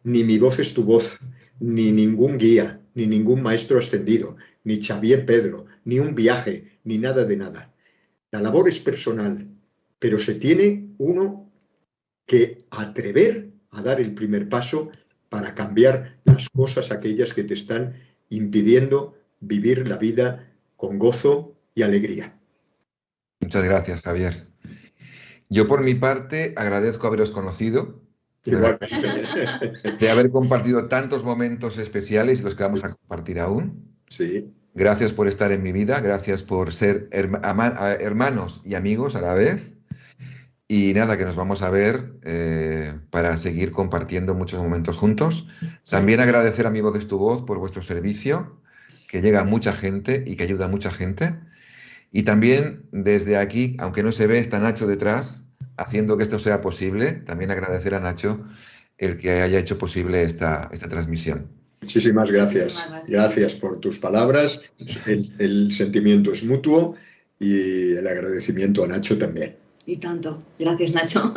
Ni mi voz es tu voz, ni ningún guía, ni ningún maestro ascendido, ni Xavier Pedro, ni un viaje, ni nada de nada. La labor es personal, pero se tiene uno que atrever a dar el primer paso para cambiar las cosas aquellas que te están impidiendo vivir la vida con gozo y alegría. Muchas gracias, Javier. Yo por mi parte agradezco haberos conocido, Igualmente. de haber compartido tantos momentos especiales y los que vamos a compartir aún. Sí. Gracias por estar en mi vida, gracias por ser hermanos y amigos a la vez. Y nada, que nos vamos a ver para seguir compartiendo muchos momentos juntos. También agradecer a Mi Voz es tu Voz por vuestro servicio, que llega a mucha gente y que ayuda a mucha gente. Y también desde aquí, aunque no se ve, está Nacho detrás, haciendo que esto sea posible. También agradecer a Nacho el que haya hecho posible esta transmisión. Muchísimas gracias. Gracias por tus palabras. El sentimiento es mutuo y el agradecimiento a Nacho también. Y tanto. Gracias, Nacho.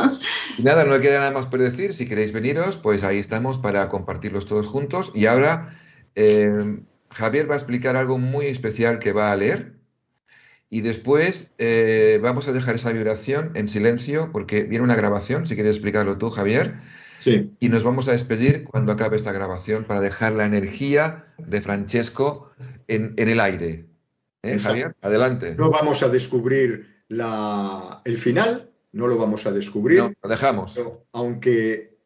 Y nada, no me queda nada más por decir. Si queréis veniros, pues ahí estamos para compartirlos todos juntos. Y ahora Javier va a explicar algo muy especial que va a leer. Y después vamos a dejar esa vibración en silencio porque viene una grabación, si quieres explicarlo tú, Javier. Sí. Y nos vamos a despedir cuando acabe esta grabación para dejar la energía de Francesco en el aire. Javier, adelante. No vamos a descubrir el final, no lo vamos a descubrir. No, lo dejamos. Pero, aunque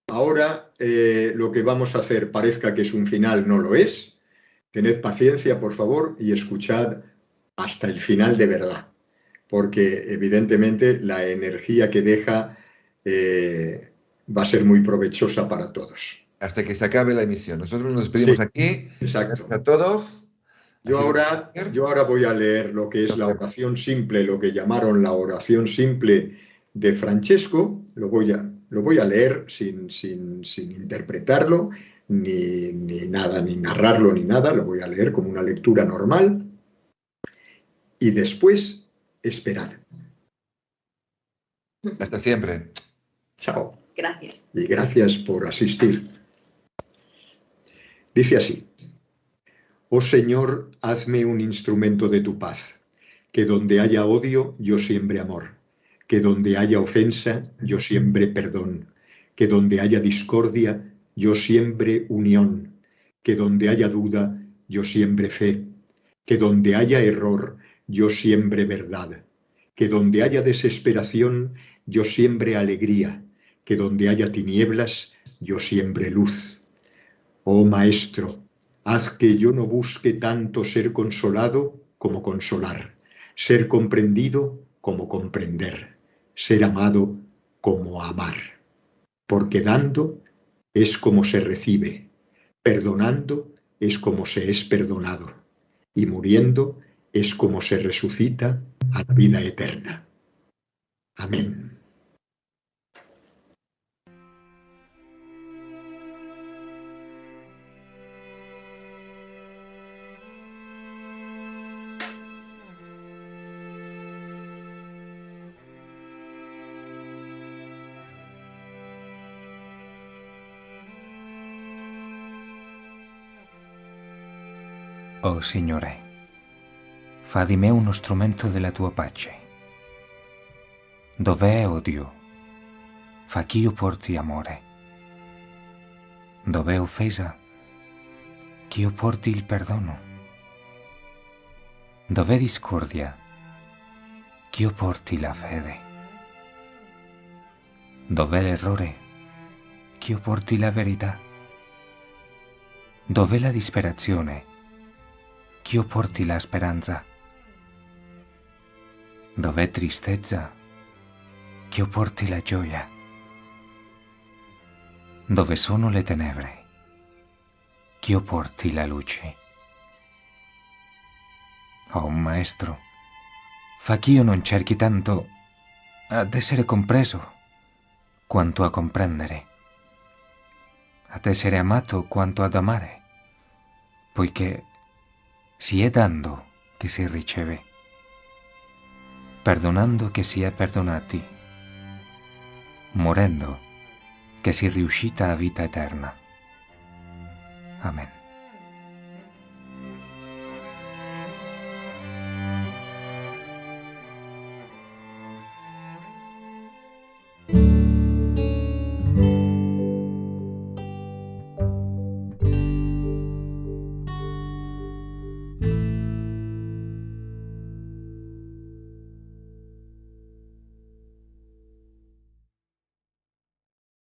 ahora lo que vamos a hacer parezca que es un final, no lo es. Tened paciencia, por favor, y escuchad hasta el final de verdad, porque evidentemente la energía que deja va a ser muy provechosa para todos. Hasta que se acabe la emisión. Nosotros nos despedimos aquí. Exacto. Gracias a todos. Yo ahora voy a leer lo que es la oración simple, lo que llamaron la oración simple de Francesco. Lo voy a leer sin interpretarlo, ni nada, ni narrarlo, ni nada. Lo voy a leer como una lectura normal. Y después, esperad. Hasta siempre. Chao. Gracias. Y gracias por asistir. Dice así: oh Señor, hazme un instrumento de tu paz, que donde haya odio, yo siembre amor, que donde haya ofensa, yo siembre perdón, que donde haya discordia, yo siembre unión, que donde haya duda, yo siembre fe, que donde haya error, yo siembre verdad, que donde haya desesperación, yo siembre alegría, que donde haya tinieblas, yo siembre luz. Oh Maestro, haz que yo no busque tanto ser consolado como consolar, ser comprendido como comprender, ser amado como amar. Porque dando es como se recibe, perdonando es como se es perdonado, y muriendo es como se resucita a la vida eterna. Amén. Oh Signore, fa di me uno strumento della tua pace. Dov'è odio, fa che io porti amore. Dov'è offesa, che io porti il perdono. Dov'è discordia, che io porti la fede. Dov'è l'errore, che io porti la verità. Dov'è la disperazione, che io porti la speranza. Dov'è tristezza, che io porti la gioia. Dove sono le tenebre, che io porti la luce. Oh Maestro, fa ch'io non cerchi tanto ad essere compreso quanto a comprendere, ad essere amato quanto ad amare, poiché si è dando che si riceve, perdonando che si è perdonati, morendo che si riuscita a vita eterna. Amen.